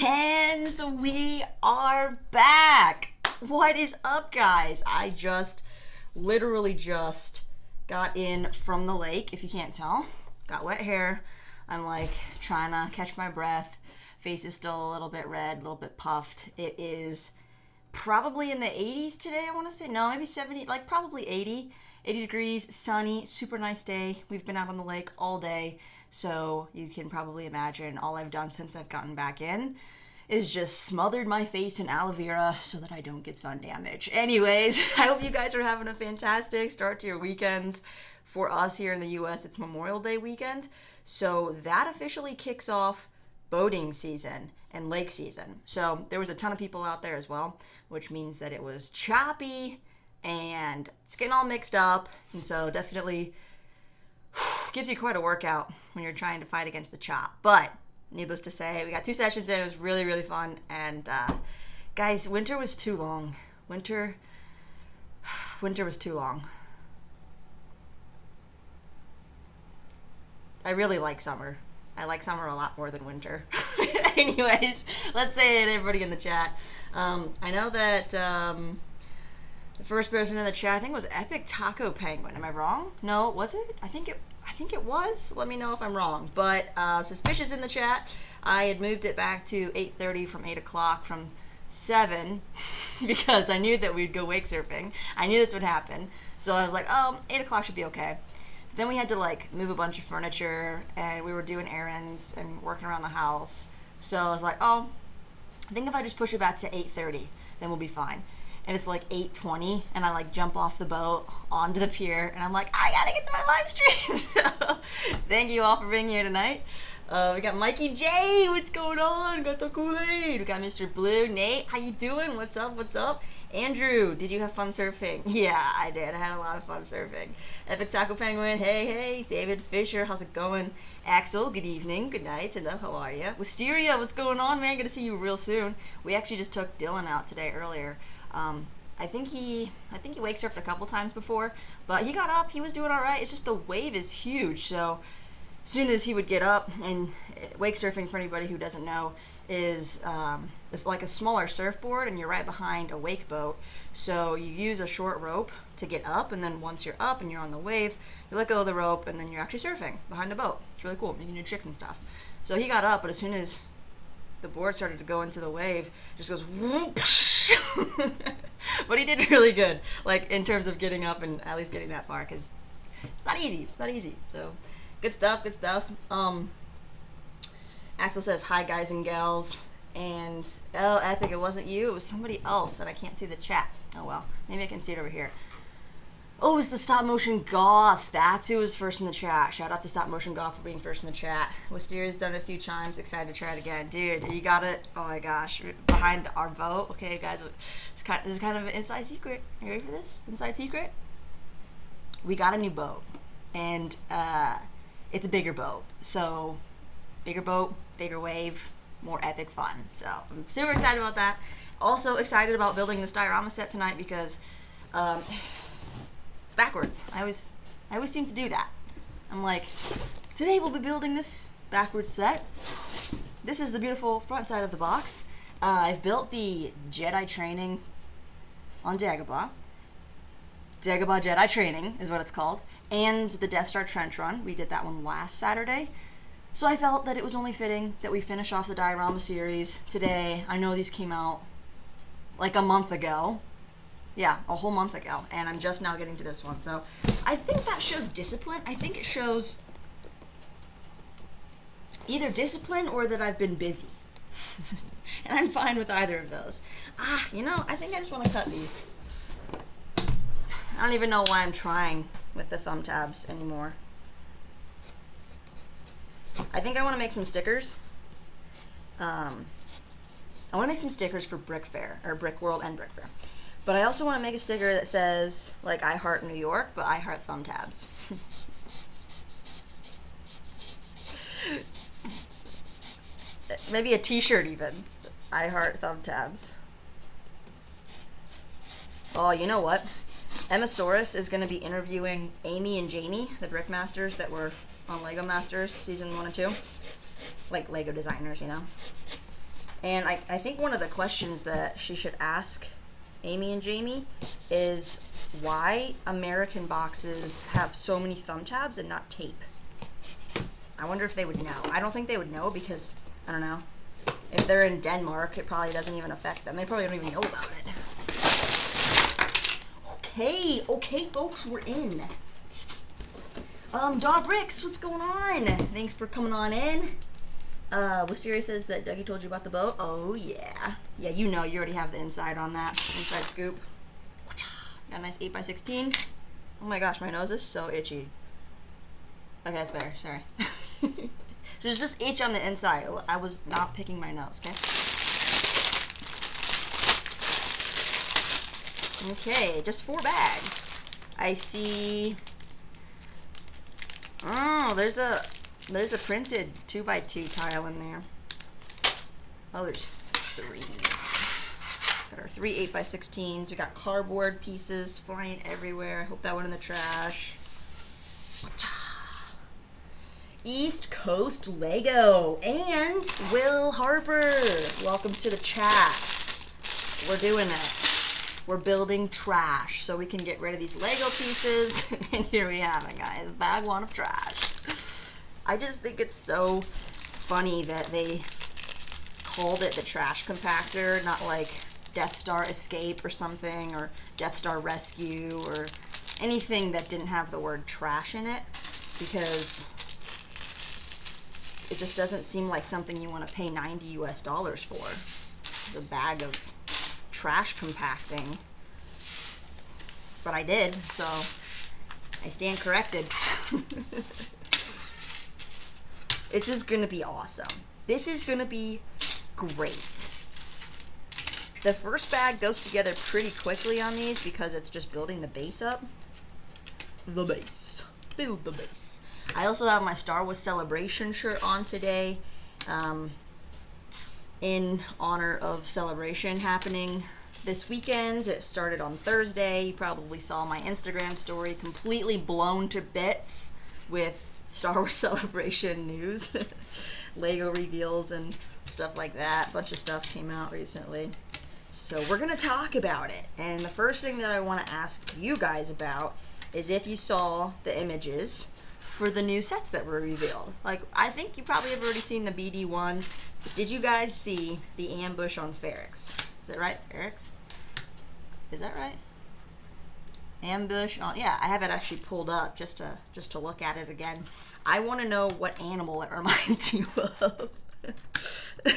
And so we are back. What is up, guys? I literally just got in from the lake, if you can't tell. Got wet hair. I'm like trying to catch my breath. Face is still a little bit red, a little bit puffed. It is probably in the 80s today, I want to say. No, maybe 70, like probably 80. 80 degrees, sunny, super nice day. We've been out on the lake all day, so you can probably imagine all I've done since I've gotten back in is just smothered my face in aloe vera so that I don't get sun damage. Anyways, I hope you guys are having a fantastic start to your weekends. For us here in the US, it's Memorial Day weekend, so that officially kicks off boating season and lake season. So there was a ton of people out there as well, which means that it was choppy and it's getting all mixed up, and so definitely gives you quite a workout when you're trying to fight against the chop. But needless to say, we got 2 sessions in. It was really, really fun. And guys, winter was too long. Winter was too long. I really like summer. I like summer a lot more than winter. Anyways, let's say it, everybody in the chat. I know that the first person in the chat, I think, was Epic Taco Penguin. Am I wrong? No, was it? I think it was. Let me know if I'm wrong. But Suspicious in the chat, I had moved it back to 8:30 from 8 o'clock from 7 because I knew that we'd go wake surfing. I knew this would happen. So I was like, oh, 8 o'clock should be okay. Then we had to like move a bunch of furniture, and we were doing errands and working around the house. So I was like, oh, I think if I just push it back to 8:30, then we'll be fine. And it's like 8:20, and I like jump off the boat onto the pier, and I'm like, I gotta get to my live stream. So thank you all for being here tonight. We got Mikey J, what's going on? Got the Kool-Aid. We got Mr. Blue. Nate, how you doing? What's up? What's up? Andrew, did you have fun surfing? Yeah, I did. I had a lot of fun surfing. Epic Taco Penguin, hey. David Fisher, how's it going? Axel, good evening, good night. Hello, how are you? Wisteria, what's going on, man? Gonna see you real soon. We actually just took Dylan out today earlier. I think he wake surfed a couple times before, but he got up. He was doing all right. It's just the wave is huge, so as soon as he would get up, and wake surfing, for anybody who doesn't know, is it's like a smaller surfboard, and you're right behind a wake boat. So you use a short rope to get up, and then once you're up and you're on the wave, you let go of the rope, and then you're actually surfing behind a boat. It's really cool. You can do tricks and stuff. So he got up, but as soon as the board started to go into the wave, it just goes whoop. But he did really good, like in terms of getting up and at least getting that far, because it's not easy. So good stuff. Axel says hi, guys and gals. And Epic, it wasn't you, it was somebody else, and I can't see the chat. Oh well, maybe I can see it over here. Oh, it's the Stop Motion Goth. That's who was first in the chat. Shout out to Stop Motion Goth for being first in the chat. Wisteria's done it a few times. Excited to try it again. Dude, you got it. Oh my gosh. Behind our boat. Okay, guys. This is kind of an inside secret. Are you ready for this? Inside secret? We got a new boat. And it's a bigger boat. So, bigger boat, bigger wave, more epic fun. So, I'm super excited about that. Also excited about building this diorama set tonight because it's backwards. I always seem to do that. I'm like, today we'll be building this backwards set. This is the beautiful front side of the box. I've built the Jedi training on Dagobah. Dagobah Jedi training is what it's called. And the Death Star trench run. We did that one last Saturday. So I felt that it was only fitting that we finish off the diorama series today. I know these came out like a month ago. Yeah, a whole month ago, and I'm just now getting to this one. So I think that shows discipline. I think it shows either discipline or that I've been busy. And I'm fine with either of those. I think I just want to cut these. I don't even know why I'm trying with the thumb tabs anymore. I think I want to make some stickers. I want to make some stickers for Brickfair, or Brick World and Brickfair. But I also want to make a sticker that says, like, I heart New York, but I heart thumb tabs. Maybe a t-shirt even. I heart thumb tabs. Oh, you know what? Emmasaurus is going to be interviewing Amy and Jamie, the Brickmasters that were on Lego Masters Season 1 and 2. Like, Lego designers, you know? And I think one of the questions that she should ask Amy and Jamie is why American boxes have so many thumb tabs and not tape. I wonder if they would know. I don't think they would know because, I don't know, if they're in Denmark, it probably doesn't even affect them. They probably don't even know about it. Okay, folks, we're in. Daw Bricks, what's going on? Thanks for coming on in. Wisteria says that Dougie told you about the boat. Oh, yeah. Yeah, you know, you already have the inside on that. Inside scoop. Got a nice 8x16. Oh my gosh, my nose is so itchy. Okay, that's better. Sorry. There's just itch on the inside. I was not picking my nose, okay? Okay, just 4 bags. I see... Oh, there's a printed 2x2 tile in there. Oh, there's 3. Got our 3 8x16s. We got cardboard pieces flying everywhere. I hope that went in the trash. East Coast Lego and Will Harper. Welcome to the chat. We're doing it. We're building trash so we can get rid of these Lego pieces. And here we have it, guys. Bag 1 of trash. I just think it's so funny that they called it the Trash Compactor, not like Death Star Escape or something, or Death Star Rescue, or anything that didn't have the word trash in it, because it just doesn't seem like something you want to pay $90 US for. The bag of trash compacting. But I did, so I stand corrected. This is gonna be awesome. This is gonna be great. The first bag goes together pretty quickly on these because it's just building the base up. The base. Build the base. I also have my Star Wars Celebration shirt on today, in honor of Celebration happening this weekend. It started on Thursday. You probably saw my Instagram story, completely blown to bits with Star Wars Celebration news. Lego reveals and stuff like that. A bunch of stuff came out recently. So we're going to talk about it. And the first thing that I want to ask you guys about is if you saw the images for the new sets that were revealed. Like, I think you probably have already seen the BD1. But did you guys see the ambush on Ferrix? Is that right? Ferrix? Is that right? Ambush on... Yeah, I have it actually pulled up just to look at it again. I want to know what animal it reminds you of.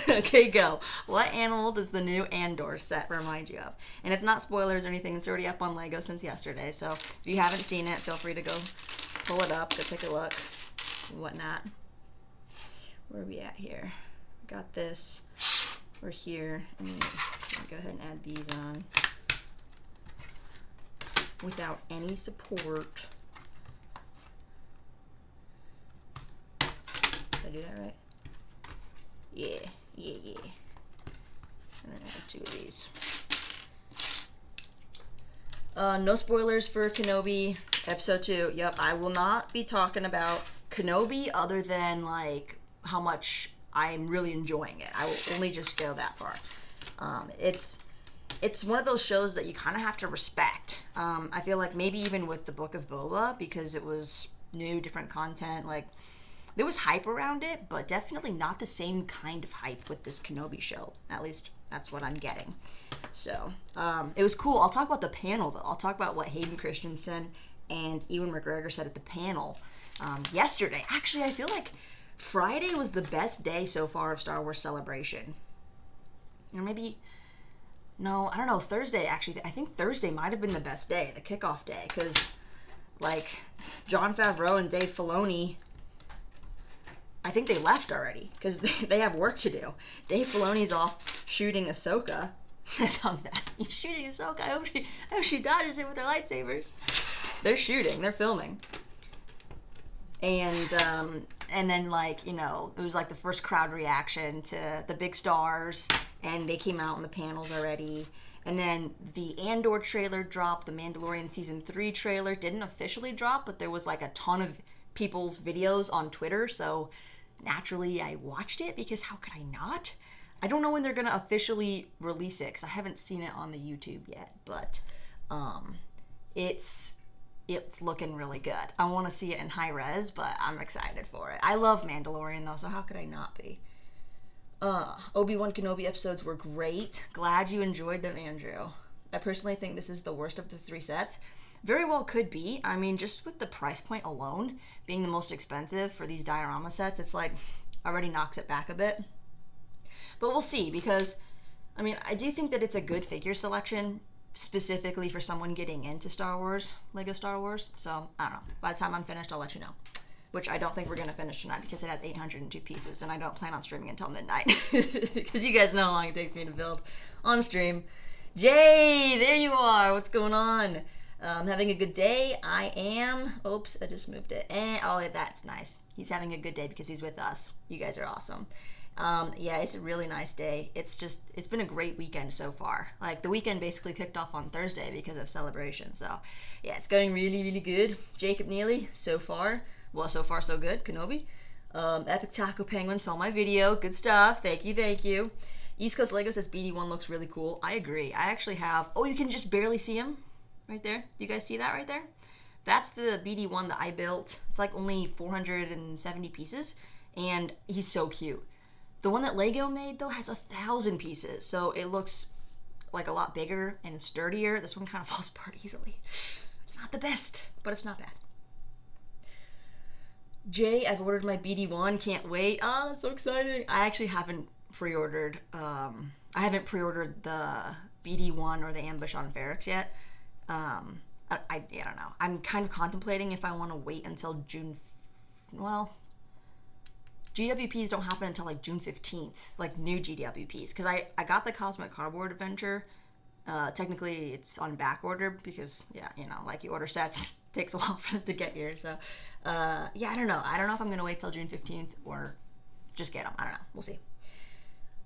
Okay, go. What animal does the new Andor set remind you of? And it's not spoilers or anything. It's already up on Lego since yesterday. So if you haven't seen it, feel free to go pull it up, go take a look, and whatnot. Where are we at here? Got this. We're here. And then go ahead and add these on without any support. Did I do that right? Yeah. And then add 2 of these. No spoilers for Kenobi Episode 2. Yep, I will not be talking about Kenobi other than, like, how much I'm really enjoying it. I will only just go that far. It's one of those shows that you kind of have to respect. I feel like maybe even with the Book of Boba, because it was new, different content, like, there was hype around it, but definitely not the same kind of hype with this Kenobi show. At least that's what I'm getting. So, it was cool. I'll talk about the panel, though. I'll talk about what Hayden Christensen and Ewan McGregor said at the panel yesterday. Actually, I feel like Friday was the best day so far of Star Wars Celebration. Or maybe... No, I don't know. Thursday, actually. I think Thursday might have been the best day, the kickoff day, because, like, Jon Favreau and Dave Filoni... I think they left already because they have work to do. Dave Filoni's off shooting Ahsoka. That sounds bad. He's shooting Ahsoka. I hope she dodges it with her lightsabers. They're shooting. They're filming. And then, like, you know, it was like the first crowd reaction to the big stars, and they came out in the panels already. And then the Andor trailer dropped. The Mandalorian Season 3 trailer didn't officially drop, but there was like a ton of people's videos on Twitter, so naturally I watched it because how could I not? I don't know when they're gonna officially release it because I haven't seen it on the YouTube yet, but it's looking really good. I want to see it in high res, but I'm excited for it. I love Mandalorian though, so how could I not be? Obi-Wan Kenobi episodes were great. Glad you enjoyed them, Andrew. I personally think this is the worst of the 3 sets. Very well could be. I mean, just with the price point alone being the most expensive for these diorama sets, it's like already knocks it back a bit. But we'll see, because I mean, I do think that it's a good figure selection specifically for someone getting into Star Wars, Lego Star Wars. So I don't know. By the time I'm finished, I'll let you know. Which I don't think we're going to finish tonight because it has 802 pieces and I don't plan on streaming until midnight. Because you guys know how long it takes me to build on stream. Jay, there you are. What's going on? Having a good day. I am. Oops, I just moved it. And oh, that's nice. He's having a good day because he's with us. You guys are awesome. Yeah, it's a really nice day. It's been a great weekend so far. Like, the weekend basically kicked off on Thursday because of celebration. So, yeah, it's going really, really good. Jacob Neely, so far. Well, so far so good. Kenobi. Epic Taco Penguin saw my video. Good stuff. Thank you, thank you. East Coast Lego says BD1 looks really cool. I agree. I actually have... Oh, you can just barely see him right there. You guys see that right there? That's the BD1 that I built. It's like only 470 pieces, and he's so cute. The one that Lego made, though, has 1,000 pieces, so it looks like a lot bigger and sturdier. This one kind of falls apart easily. It's not the best, but it's not bad. Jay, I've ordered my BD1. Can't wait. Oh, that's so exciting. I actually haven't pre-ordered. I haven't pre-ordered the BD1 or the Ambush on Ferrex yet. I don't know. I'm kind of contemplating if I want to wait until June. Well, GWPs don't happen until like June 15th, like new GWPs. Because I got the Cosmic Cardboard Adventure. Technically, it's on back order because, yeah, you know, like you order sets, takes a while for them to get here. So, yeah, I don't know. I don't know if I'm going to wait till June 15th or just get them. I don't know. We'll see.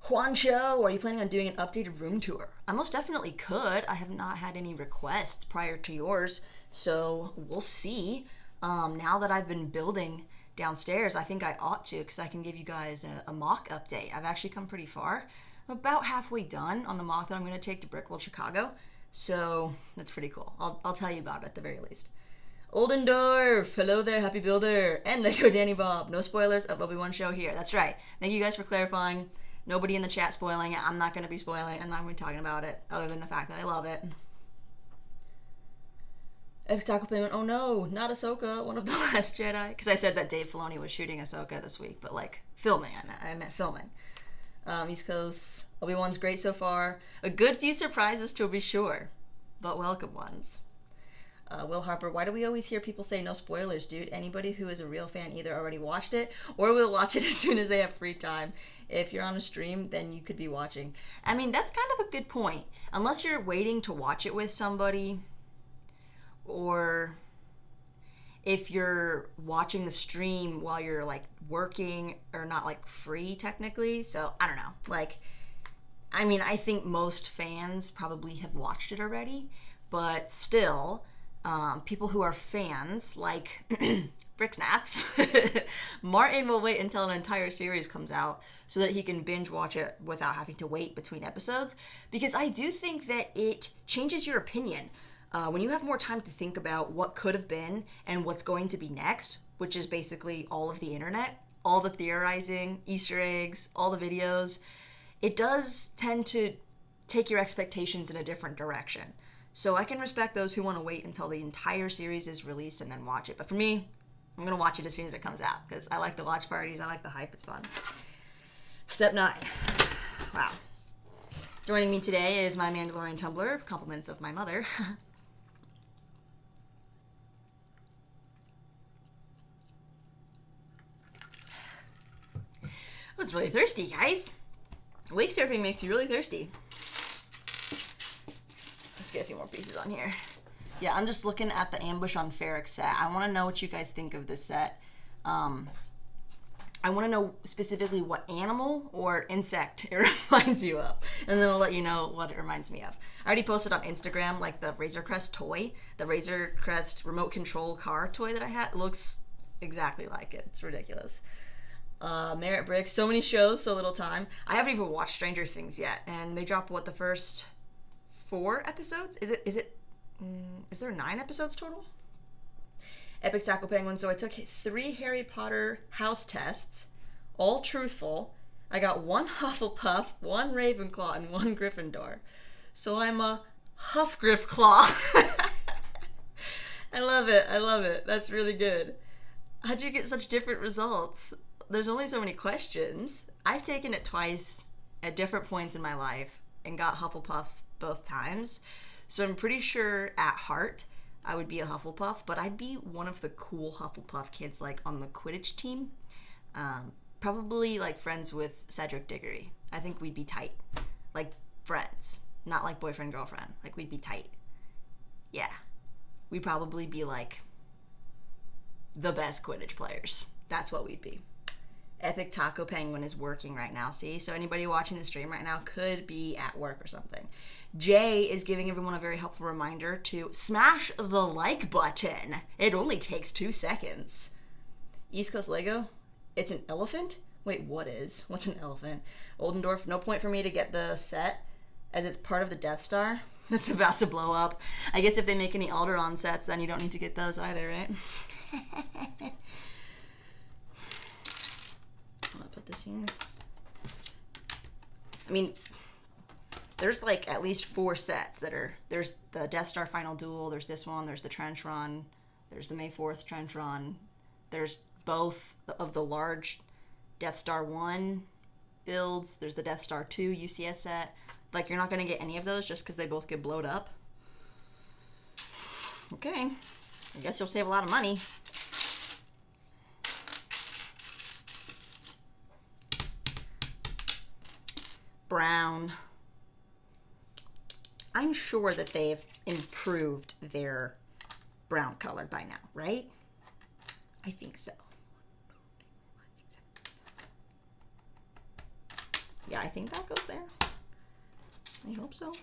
Juancho, are you planning on doing an updated room tour? I most definitely could. I have not had any requests prior to yours, so we'll see. Now that I've been building downstairs, I think I ought to, because I can give you guys a mock update. I've actually come pretty far. I'm about halfway done on the mock that I'm going to take to Brickworld Chicago, so that's pretty cool. I'll tell you about it at the very least. Oldendorf, hello there, happy builder, and Lego Danny Bob. No spoilers of Obi-Wan show here. That's right. Thank you guys for clarifying. Nobody in the chat spoiling it. I'm not going to be spoiling it. I'm not going to be talking about it, other than the fact that I love it. Epic Taco Payment. Oh no, not Ahsoka, one of the last Jedi. Because I said that Dave Filoni was shooting Ahsoka this week, but like filming, I meant filming. East Coast, Obi-Wan's great so far. A good few surprises to be sure, but welcome ones. Will Harper, why do we always hear people say no spoilers, dude? Anybody who is a real fan either already watched it or will watch it as soon as they have free time. If you're on a stream, then you could be watching. I mean, that's kind of a good point. Unless you're waiting to watch it with somebody, or if you're watching the stream while you're like working or not like free technically. So I don't know. Like, I mean, I think most fans probably have watched it already, but still, people who are fans, like Brick Snaps, Martin will wait until an entire series comes out so that he can binge watch it without having to wait between episodes, because I do think that it changes your opinion. When you have more time to think about what could have been and what's going to be next, which is basically all of the internet, all the theorizing, Easter eggs, all the videos, it does tend to take your expectations in a different direction. So I can respect those who want to wait until the entire series is released and then watch it. But for me, I'm going to watch it as soon as it comes out because I like the watch parties. I like the hype. It's fun. Step 9. Wow. Joining me today is my Mandalorian Tumblr. Compliments of my mother. I was really thirsty, guys. Wake surfing makes you really thirsty. Let's get a few more pieces on here. Yeah, I'm just looking at the Ambush on Ferrex set. I want to know what you guys think of this set. I want to know specifically what animal or insect it reminds you of. And then I'll let you know what it reminds me of. I already posted on Instagram, like, the Razor Crest toy. The Razor Crest remote control car toy that I had. It looks exactly like it. It's ridiculous. Merit Bricks, so many shows, so little time. I haven't even watched Stranger Things yet, and they dropped the first 4 episodes? Is there 9 episodes total? Epic Taco Penguin. So I took 3 Harry Potter house tests, all truthful. I got 1 Hufflepuff, 1 Ravenclaw, and 1 Gryffindor. So I'm a Huff Griffclaw. I love it. That's really good. How'd you get such different results? There's only so many questions. I've taken it twice at different points in my life and got Hufflepuff both times. So I'm pretty sure at heart I would be a Hufflepuff, but I'd be one of the cool Hufflepuff kids like on the Quidditch team. Probably like friends with Cedric Diggory. I think we'd be tight. Like friends. Not like boyfriend, girlfriend. Like we'd be tight. Yeah. We'd probably be like the best Quidditch players. That's what we'd be. Epic Taco Penguin is working right now, see? So anybody watching the stream right now could be at work or something. Jay is giving everyone a very helpful reminder to smash the like button. It only takes 2 seconds. East Coast Lego? It's an elephant? Wait, what's an elephant? Oldendorf, no point for me to get the set as it's part of the Death Star. That's about to blow up. I guess if they make any Alderaan sets, then you don't need to get those either, right? I'm gonna put this here. I mean, there's like at least 4 sets that are, there's the Death Star Final Duel, there's this one, there's the Trench Run, there's the May 4th Trench Run, there's both of the large Death Star 1 builds, there's the Death Star 2 UCS set. Like, you're not gonna get any of those just because they both get blowed up. Okay, I guess you'll save a lot of money. Brown. I'm sure that they've improved their brown color by now, right? I think so. Yeah, I think that goes there. I hope so.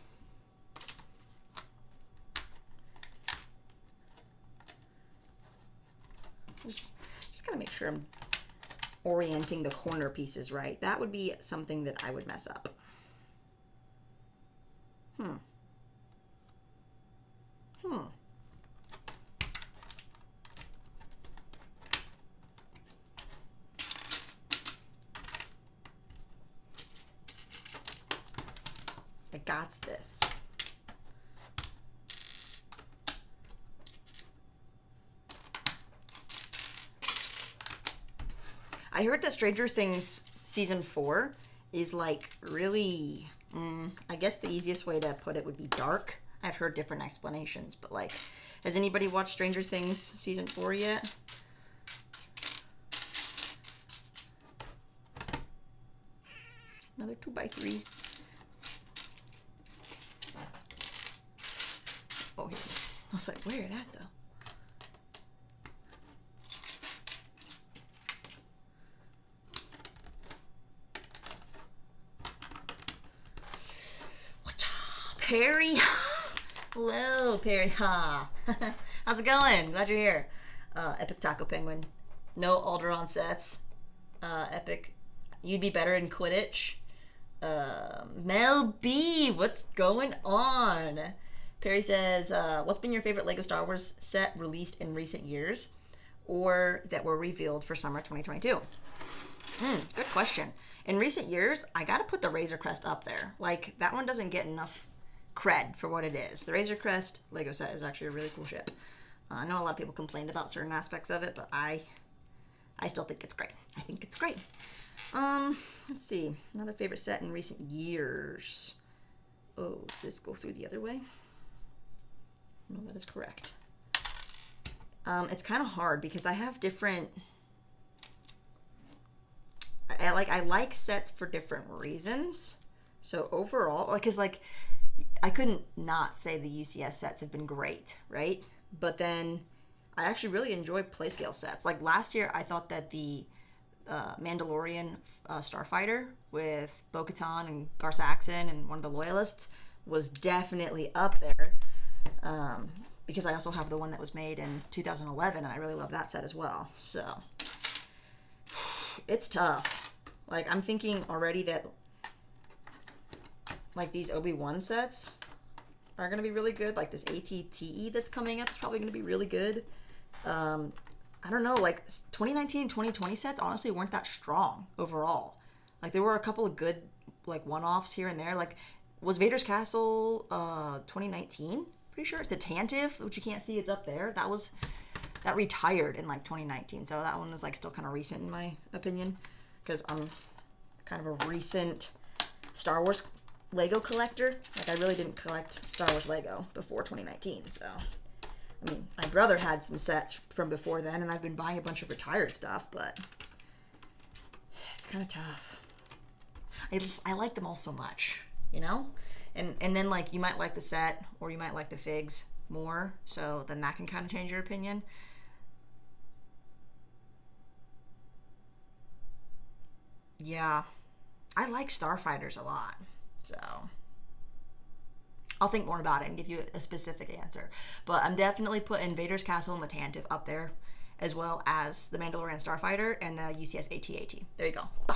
Just gotta make sure I'm orienting the corner pieces right. That would be something that I would mess up. I got this. I heard that Stranger Things season 4 is like really, I guess the easiest way to put it would be dark. I've heard different explanations, but like, has anybody watched Stranger Things season 4 yet? Another 2x3. Oh, here it is. I was like, where it at though? Perry. Hello, Perry. Ha. How's it going? Glad you're here. Epic Taco Penguin. No Alderaan sets. Epic. You'd be better in Quidditch. Mel B. What's going on? Perry says, what's been your favorite Lego Star Wars set released in recent years or that were revealed for summer 2022? Good question. In recent years, I gotta put the Razor Crest up there. Like, that one doesn't get enough cred for what it is. The Razor Crest Lego set is actually a really cool ship. I know a lot of people complained about certain aspects of it, but I still think it's great. I think it's great. Let's see. Another favorite set in recent years. Oh, does this go through the other way? No, that is correct. It's kind of hard because I have different... I like sets for different reasons. So overall, because I couldn't not say the UCS sets have been great, right? But then I actually really enjoy playscale sets. Like last year, I thought that the Mandalorian Starfighter with Bo-Katan and Gar Saxon and one of the Loyalists was definitely up there. Because I also have the one that was made in 2011, and I really love that set as well. So it's tough. Like, I'm thinking already that, like, these Obi-Wan sets are going to be really good. Like, this ATTE that's coming up is probably going to be really good. I don't know, like, 2019 and 2020 sets honestly weren't that strong overall. Like, there were a couple of good, like, one-offs here and there. Like, was Vader's Castle 2019? Pretty sure. It's the Tantive, which you can't see, it's up there. That retired in, like, 2019. So that one was, like, still kind of recent in my opinion. Because I'm kind of a recent Star Wars Lego collector. Like, I really didn't collect Star Wars Lego before 2019, so... I mean, my brother had some sets from before then, and I've been buying a bunch of retired stuff, but it's kind of tough. I like them all so much, you know? And then, like, you might like the set, or you might like the figs more, so then that can kind of change your opinion. Yeah, I like Starfighters a lot, so... I'll think more about it and give you a specific answer. But I'm definitely putting Vader's Castle and the Tantive up there, as well as the Mandalorian Starfighter and the UCS AT-AT. There you go. Bah!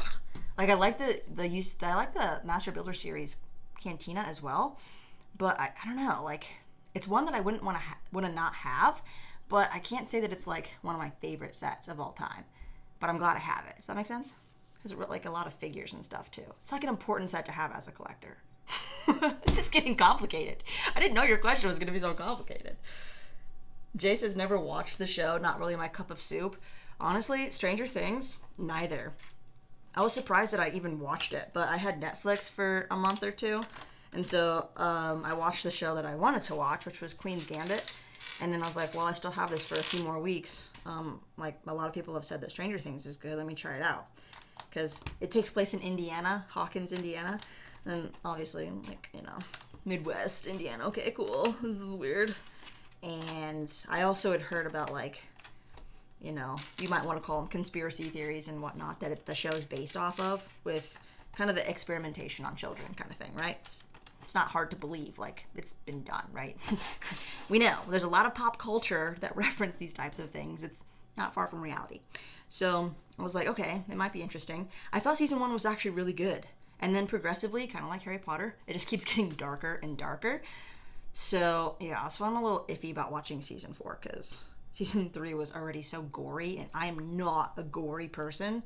Like, I like the Master Builder series Cantina as well, but I don't know. Like, it's one that I wouldn't want to not have, but I can't say that it's like one of my favorite sets of all time. But I'm glad I have it. Does that make sense? Because like a lot of figures and stuff too. It's like an important set to have as a collector. This is getting complicated. I didn't know your question was going to be so complicated. Jay says, never watched the show. Not really my cup of soup. Honestly, Stranger Things, neither. I was surprised that I even watched it, but I had Netflix for a month or two. And so I watched the show that I wanted to watch, which was Queen's Gambit. And then I was like, well, I still have this for a few more weeks. Like a lot of people have said that Stranger Things is good. Let me try it out. Because it takes place in Indiana, Hawkins, Indiana. And obviously, like, you know, Midwest, Indiana. Okay, cool. This is weird. And I also had heard about, like, you know, you might want to call them conspiracy theories and whatnot that the show is based off of, with kind of the experimentation on children kind of thing, right? It's not hard to believe. Like, it's been done, right? We know. There's a lot of pop culture that reference these types of things. It's not far from reality. So I was like, okay, it might be interesting. I thought season 1 was actually really good. And then progressively, kind of like Harry Potter, it just keeps getting darker and darker. So, yeah, so I'm a little iffy about watching season 4, because season 3 was already so gory, and I am not a gory person.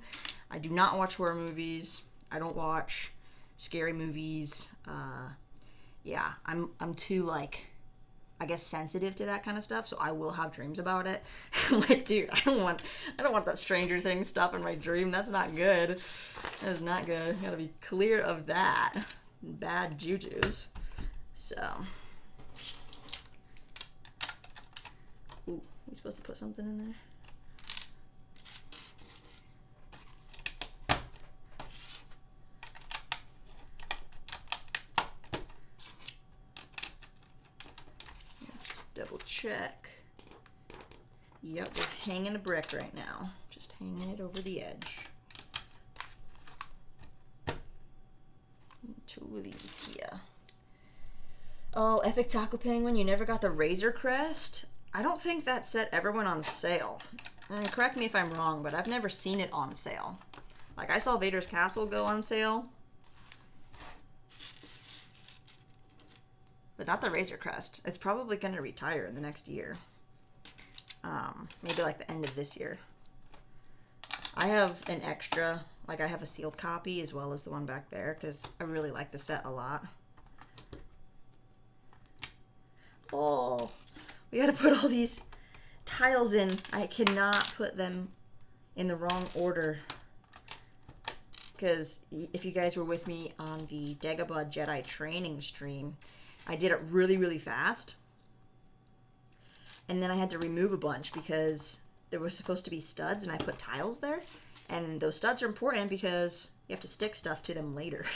I do not watch horror movies. I don't watch scary movies. Yeah, I'm too, like, I guess, sensitive to that kind of stuff, so I will have dreams about it. I'm like, dude, I don't want that Stranger Things stuff in my dream. That's not good. That is not good. Gotta be clear of that. Bad jujus. So. Ooh, we supposed to put something in there? Double check. Yep, we're hanging a brick right now. Just hanging it over the edge. 2 of these here. Oh, Epic Taco Penguin, you never got the Razor Crest? I don't think that set ever went on sale. Correct me if I'm wrong, but I've never seen it on sale. Like, I saw Vader's Castle go on sale, but not the Razor Crest. It's probably going to retire in the next year. Maybe like the end of this year. I have an extra, like I have a sealed copy as well as the one back there, because I really like the set a lot. Oh, we got to put all these tiles in. I cannot put them in the wrong order, because if you guys were with me on the Dagobah Jedi training stream, I did it really, really fast. And then I had to remove a bunch because there was supposed to be studs and I put tiles there. And those studs are important because you have to stick stuff to them later.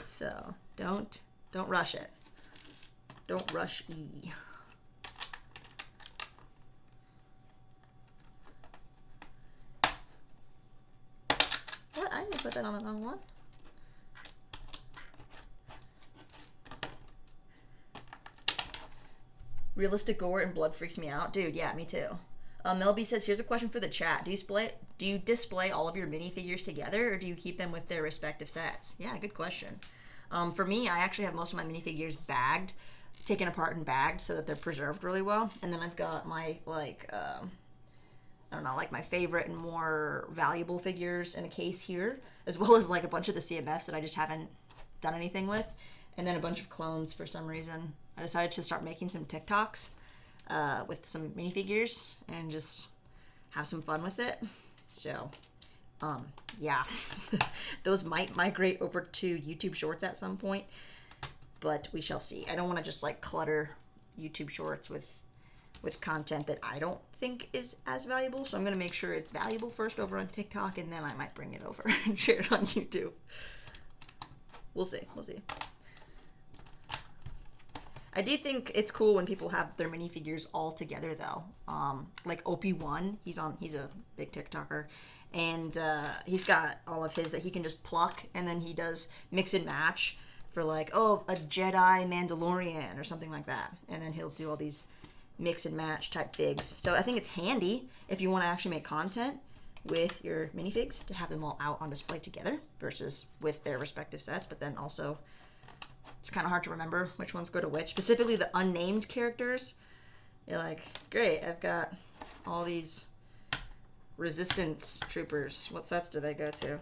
So don't rush it. Don't rush E. What? I didn't put that on the wrong one. Realistic gore and blood freaks me out. Dude, yeah, me too. Mel B says, here's a question for the chat. Do you display all of your minifigures together, or do you keep them with their respective sets? Yeah, good question. For me, I actually have most of my minifigures bagged, taken apart and bagged so that they're preserved really well. And then I've got my, like, I don't know, like my favorite and more valuable figures in a case here, as well as like a bunch of the CMFs that I just haven't done anything with, and then a bunch of clones for some reason. I decided to start making some TikToks with some minifigures and just have some fun with it. So, yeah, those might migrate over to YouTube Shorts at some point, but we shall see. I don't want to just like clutter YouTube Shorts with content that I don't think is as valuable, so I'm going to make sure it's valuable first over on TikTok, and then I might bring it over and share it on YouTube. We'll see. I do think it's cool when people have their minifigures all together, though. Like OP1, he's a big TikToker, and he's got all of his that he can just pluck, and then he does mix and match for like, oh, a Jedi Mandalorian or something like that, and then he'll do all these mix and match type figs. So I think it's handy if you want to actually make content with your minifigs to have them all out on display together versus with their respective sets, but then also it's kind of hard to remember which ones go to which. Specifically the unnamed characters. You're like, great, I've got all these resistance troopers. What sets do they go to?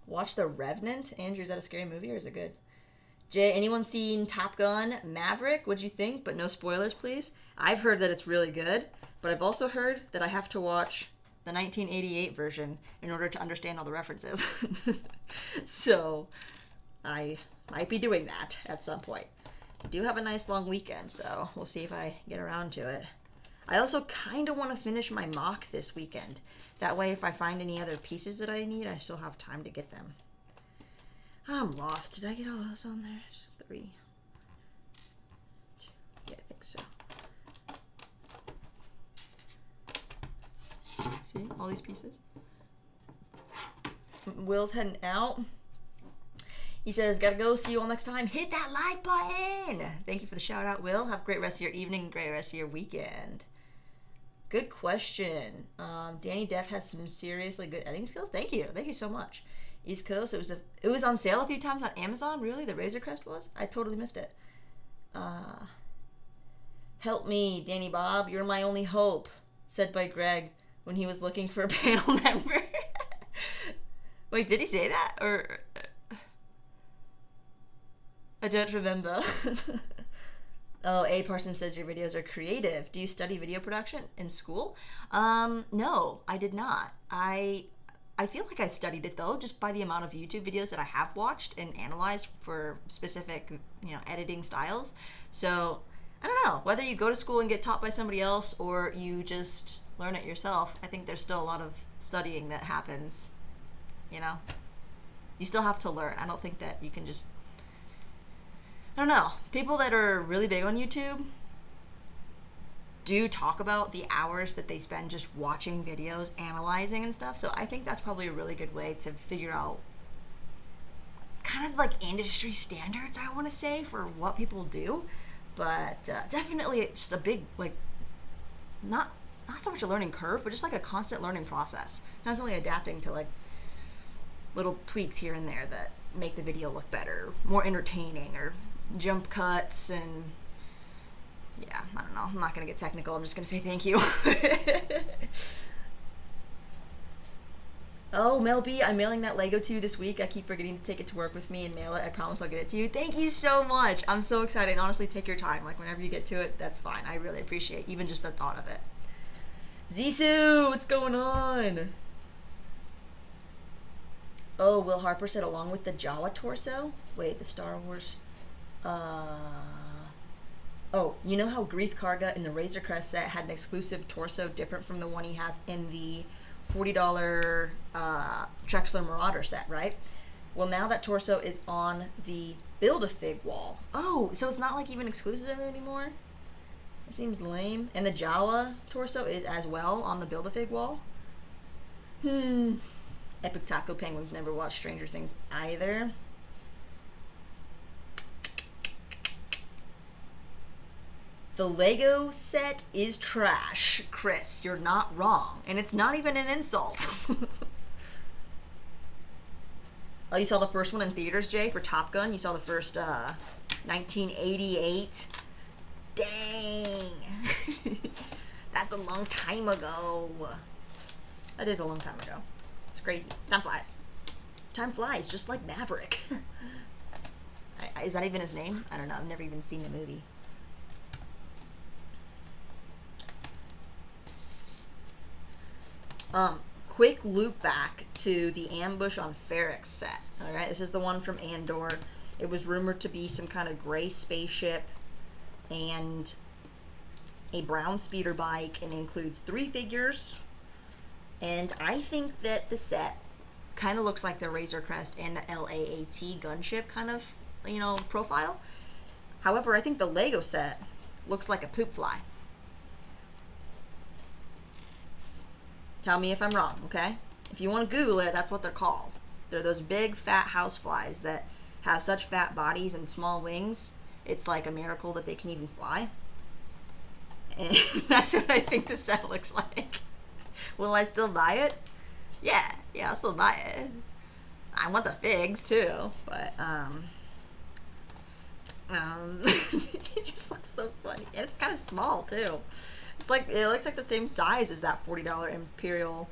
Watch The Revenant. Andrew, is that a scary movie or is it good? Jay, anyone seen Top Gun Maverick? What'd you think? But no spoilers, please. I've heard that it's really good, but I've also heard that I have to watch the 1988 version in order to understand all the references. So I might be doing that at some point. I do have a nice long weekend, so we'll see if I get around to it. I also kind of want to finish my mock this weekend. That way, if I find any other pieces that I need, I still have time to get them. I'm lost. Did I get all those on there? Just 3. Yeah, I think so. See? All these pieces. Will's heading out. He says, gotta go. See you all next time. Hit that like button. Thank you for the shout out, Will. Have a great rest of your evening. Great rest of your weekend. Good question. Danny Def has some seriously good editing skills. Thank you. Thank you so much. East Coast. It was on sale a few times on Amazon. Really? The Razor Crest was? I totally missed it. Help me, Danny Bob. You're my only hope, said by Greg when he was looking for a panel member. Wait, did he say that? Or I don't remember. Oh, A. Parsons says your videos are creative. Do you study video production in school? No, I did not. I feel like I studied it, though, just by the amount of YouTube videos that I have watched and analyzed for specific, editing styles. So, I don't know. Whether you go to school and get taught by somebody else or you just learn it yourself, I think there's still a lot of studying that happens, You still have to learn. I don't think that you can just... I don't know. People that are really big on YouTube do talk about the hours that they spend just watching videos, analyzing and stuff. So I think that's probably a really good way to figure out kind of like industry standards, I want to say, for what people do. But definitely it's just a big, not so much a learning curve, but just like a constant learning process. Constantly adapting to little tweaks here and there that make the video look better, more entertaining, or jump cuts and... Yeah, I don't know. I'm not going to get technical. I'm just going to say thank you. Oh, Mel B, I'm mailing that Lego to you this week. I keep forgetting to take it to work with me and mail it. I promise I'll get it to you. Thank you so much. I'm so excited. And honestly, take your time. Whenever you get to it, that's fine. I really appreciate even just the thought of it. Zissou, what's going on? Oh, Will Harper said along with the Jawa torso? Wait, the Star Wars... Oh, you know how Greef Karga in the Razor Crest set had an exclusive torso different from the one he has in the $40 Trexler Marauder set, right? Well, now that torso is on the Build-A-Fig wall. Oh, so it's not even exclusive anymore? It seems lame. And the Jawa torso is as well on the Build-A-Fig wall? Epic Taco Penguins never watched Stranger Things either. The Lego set is trash. Chris, you're not wrong. And it's not even an insult. Oh, you saw the first one in theaters, Jay, for Top Gun? You saw the first 1988? Dang. That's a long time ago. That is a long time ago. It's crazy. Time flies. Time flies, just like Maverick. Is that even his name? I don't know. I've never even seen the movie. Quick loop back to the Ambush on Ferrix set. All right, this is the one from Andor. It was rumored to be some kind of gray spaceship and a brown speeder bike, and includes 3 figures. And I think that the set kind of looks like the Razor Crest and the LAAT gunship kind of, you know, profile. However, I think the Lego set looks like a poop fly. Tell me if I'm wrong, okay? If you want to Google it, that's what they're called. They're those big fat house flies that have such fat bodies and small wings. It's like a miracle that they can even fly. And that's what I think the set looks like. Will I still buy it? Yeah, I'll still buy it. I want the figs too, but it just looks so funny. And it's kind of small too. It's like, it looks like the same size as that $40 Imperial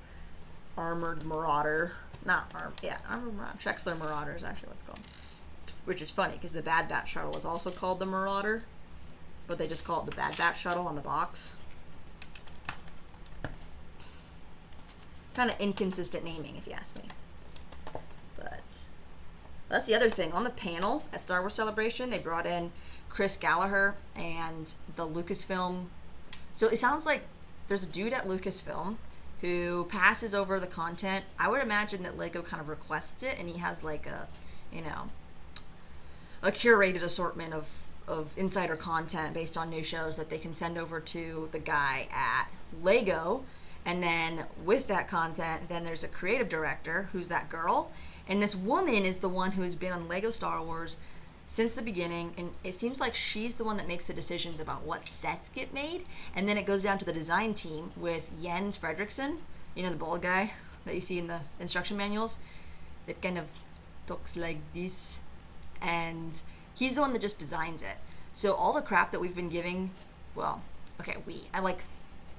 Armored Marauder. Armored Marauder. Trexler Marauder is actually what it's called. Which is funny, because the Bad Batch shuttle is also called the Marauder, but they just call it the Bad Batch shuttle on the box. Kind of inconsistent naming, if you ask me. But that's the other thing. On the panel at Star Wars Celebration, they brought in Chris Gallagher and the Lucasfilm. So it sounds like there's a dude at Lucasfilm who passes over the content. I would imagine that Lego kind of requests it, and he has like a, you know, a curated assortment of insider content based on new shows that they can send over to the guy at Lego. And then with that content, then there's a creative director who's that girl. And this woman is the one who has been on Lego Star Wars since the beginning, and it seems like she's the one that makes the decisions about what sets get made. And then it goes down to the design team with Jens Fredrickson, you know, the bald guy that you see in the instruction manuals that kind of talks like this, and he's the one that just designs it. So all the crap that we've been giving, well, okay, I like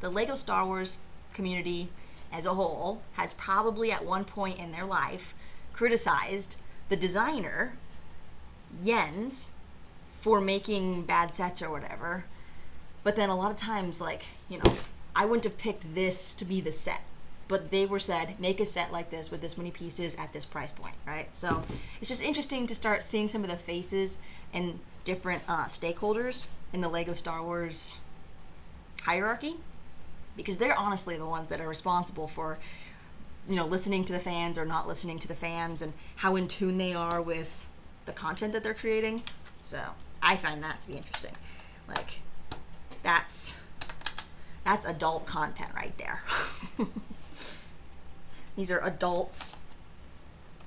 the Lego Star Wars community as a whole has probably at one point in their life criticized the designer Jens for making bad sets or whatever, but then a lot of times, like, you know, I wouldn't have picked this to be the set, but they were said, make a set like this with this many pieces at this price point, right? So it's just interesting to start seeing some of the faces and different stakeholders in the Lego Star Wars hierarchy, because they're honestly the ones that are responsible for, you know, listening to the fans or not listening to the fans, and how in tune they are with the content that they're creating. So I find that to be interesting. Like, that's adult content right there. These are adults.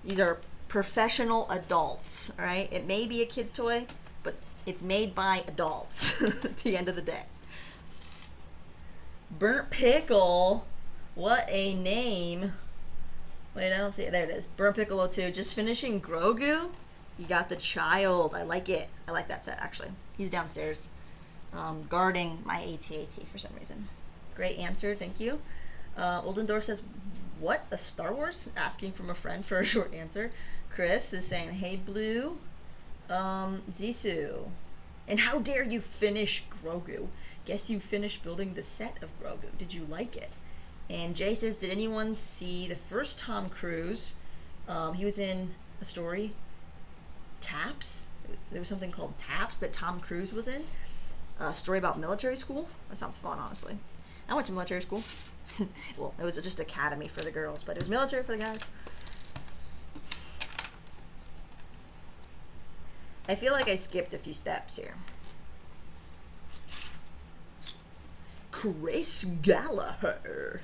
These are professional adults, right? It may be a kid's toy, but it's made by adults at the end of the day. Burnt Pickle. What a name. Wait, I don't see it. There it is. Burnt Piccolo 2. Just finishing Grogu. You got the child. I like it. I like that set, actually. He's downstairs guarding my AT-AT for some reason. Great answer. Thank you. Oldendorf says, what? A Star Wars? Asking from a friend for a short answer. Chris is saying, hey, Blue. Zissou. And how dare you finish Grogu? Guess you finished building the set of Grogu. Did you like it? And Jay says, did anyone see the first Tom Cruise? He was in a story, Taps. There was something called Taps that Tom Cruise was in. A story about military school. That sounds fun, honestly. I went to military school. Well, it was just academy for the girls, but it was military for the guys. I feel like I skipped a few steps here. Chris Gallagher.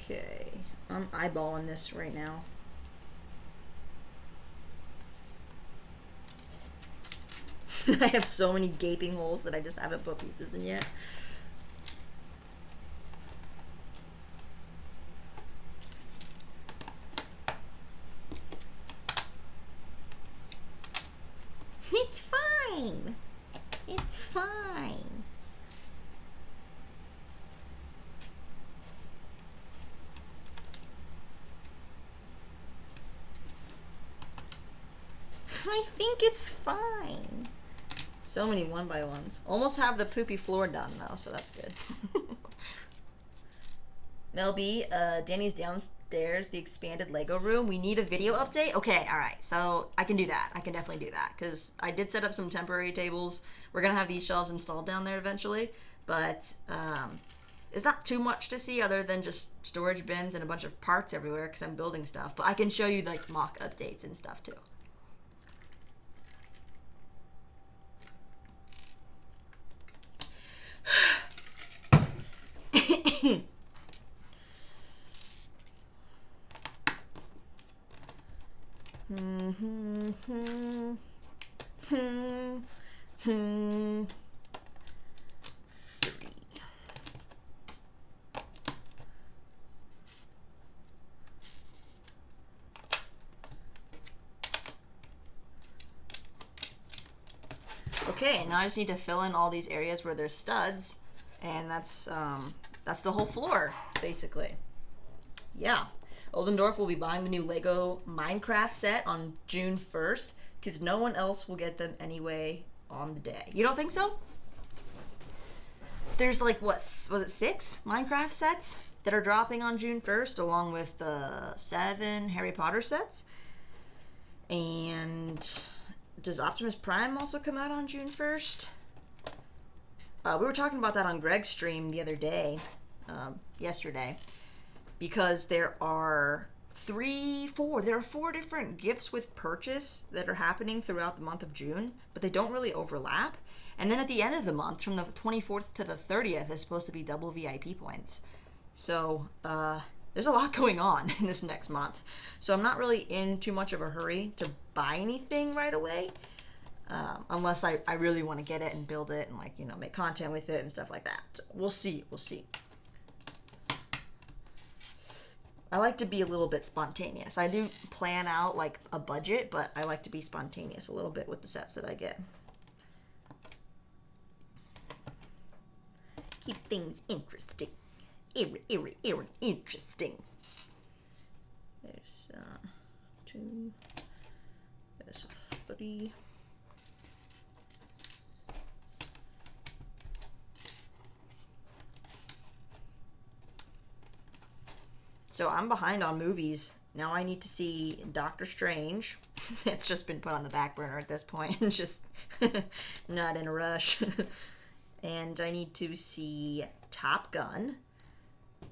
Okay, I'm eyeballing this right now. I have so many gaping holes that I just haven't put pieces in yet. It's fine. It's fine. I think it's fine. So many 1x1s. Almost have the poopy floor done though, so that's good. Mel B, Danny's downstairs, the expanded Lego room. We need a video update? Okay, alright. So I can do that. I can definitely do that. Because I did set up some temporary tables. We're going to have these shelves installed down there eventually. But it's not too much to see other than just storage bins and a bunch of parts everywhere because I'm building stuff. But I can show you like mock updates and stuff too. Okay, now I just need to fill in all these areas where there's studs, and that's the whole floor, basically. Yeah. Oldendorf will be buying the new Lego Minecraft set on June 1st, because no one else will get them anyway on the day. You don't think so? There's like, what, was it 6 Minecraft sets that are dropping on June 1st, along with the 7 Harry Potter sets. And does Optimus Prime also come out on June 1st? We were talking about that on Greg's stream the other day, yesterday, because there are 4 different gifts with purchase that are happening throughout the month of June, but they don't really overlap. And then at the end of the month, from the 24th to the 30th, is supposed to be double VIP points. So there's a lot going on in this next month. So I'm not really in too much of a hurry to buy anything right away. Unless I really want to get it and build it and, like, you know, make content with it and stuff like that. So we'll see. I like to be a little bit spontaneous. I do plan out, like, a budget, but I like to be spontaneous a little bit with the sets that I get. Keep things interesting. Interesting. There's 2. There's 3. So I'm behind on movies. Now I need to see Doctor Strange. It's just been put on the back burner at this point. Just not in a rush. And I need to see Top Gun.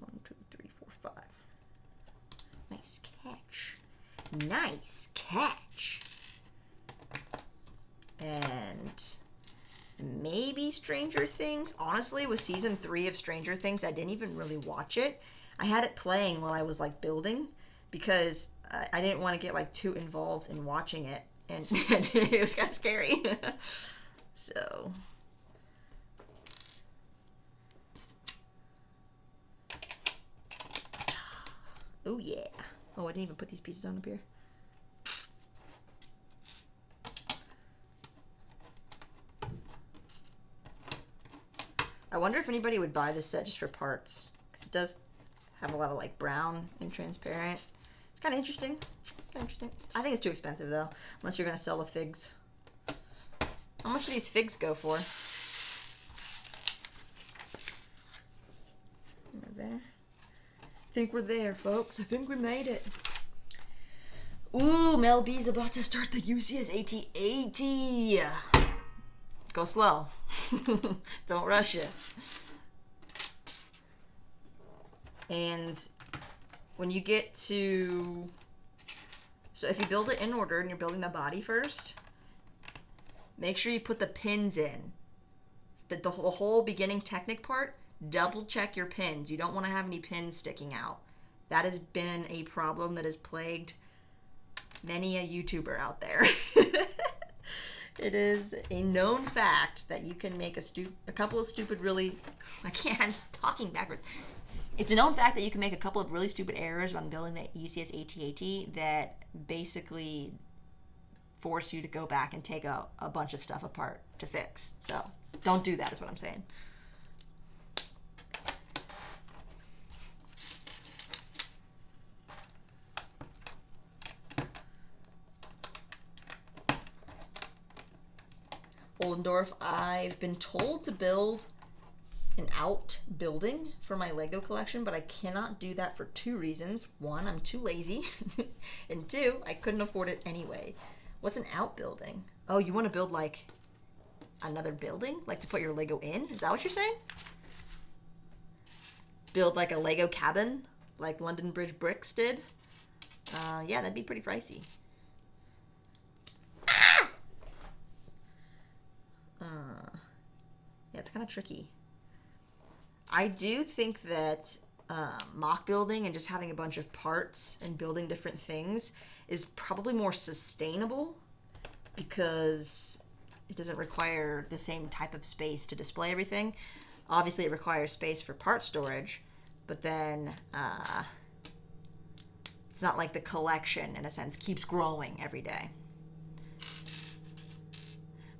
1, 2, 3, 4, 5. Nice catch. Nice catch. And maybe Stranger Things. Honestly, with season 3 of Stranger Things, I didn't even really watch it. I had it playing while I was, like, building because I didn't want to get, like, too involved in watching it. And it was kind of scary. So... oh, yeah. Oh, I didn't even put these pieces on up here. I wonder if anybody would buy this set just for parts. Because it does have a lot of, like, brown and transparent. It's kind of interesting. I think it's too expensive, though. Unless you're going to sell the figs. How much do these figs go for? We're there. I think we're there, folks. I think we made it. Ooh, Mel B's about to start the UCS AT-80. Go slow. Don't rush it. And when you get to... so if you build it in order and you're building the body first, make sure you put the pins in. The whole beginning Technic part, double check your pins. You don't want to have any pins sticking out. That has been a problem that has plagued many a YouTuber out there. It is a known fact that you can make a couple of stupid really... I can't, I'm just talking backwards. It's a known fact that you can make a couple of really stupid errors when building the UCS AT-AT that basically force you to go back and take a bunch of stuff apart to fix. So don't do that is what I'm saying. Oldendorf, I've been told to build an outbuilding for my Lego collection, but I cannot do that for two reasons. One, I'm too lazy, and two, I couldn't afford it anyway. What's an outbuilding? Oh, you want to build like another building? Like to put your Lego in? Is that what you're saying? Build like a Lego cabin like London Bridge Bricks did? Yeah, that'd be pretty pricey. Yeah, it's kind of tricky. I do think that mock building and just having a bunch of parts and building different things is probably more sustainable because it doesn't require the same type of space to display everything. Obviously, it requires space for part storage, but then it's not like the collection, in a sense, keeps growing every day.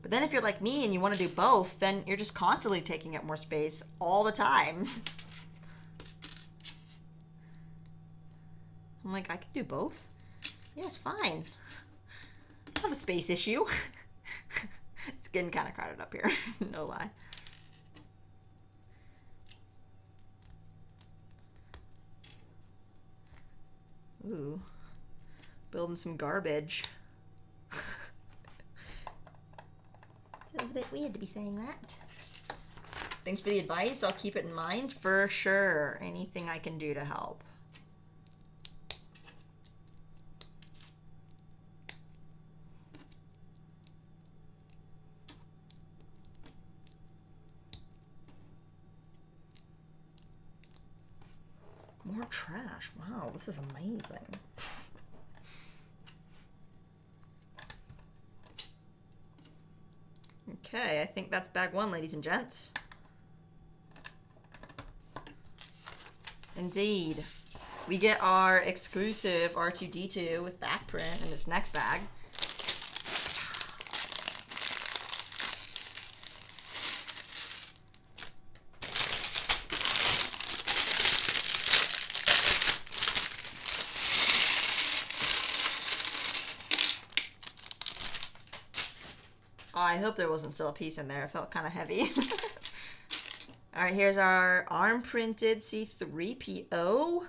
But then if you're like me and you want to do both, then you're just constantly taking up more space all the time. I'm like, I can do both. Yeah, it's fine. I don't have a space issue. It's getting kind of crowded up here, no lie. Ooh, building some garbage. Feels a bit weird to be saying that. Thanks for the advice. I'll keep it in mind for sure. Anything I can do to help. More trash. Wow, this is amazing. Okay, I think that's bag one, ladies and gents. Indeed. We get our exclusive R2-D2 with back print in this next bag. I hope there wasn't still a piece in there. It felt kind of heavy. All right, here's our arm-printed C-3PO.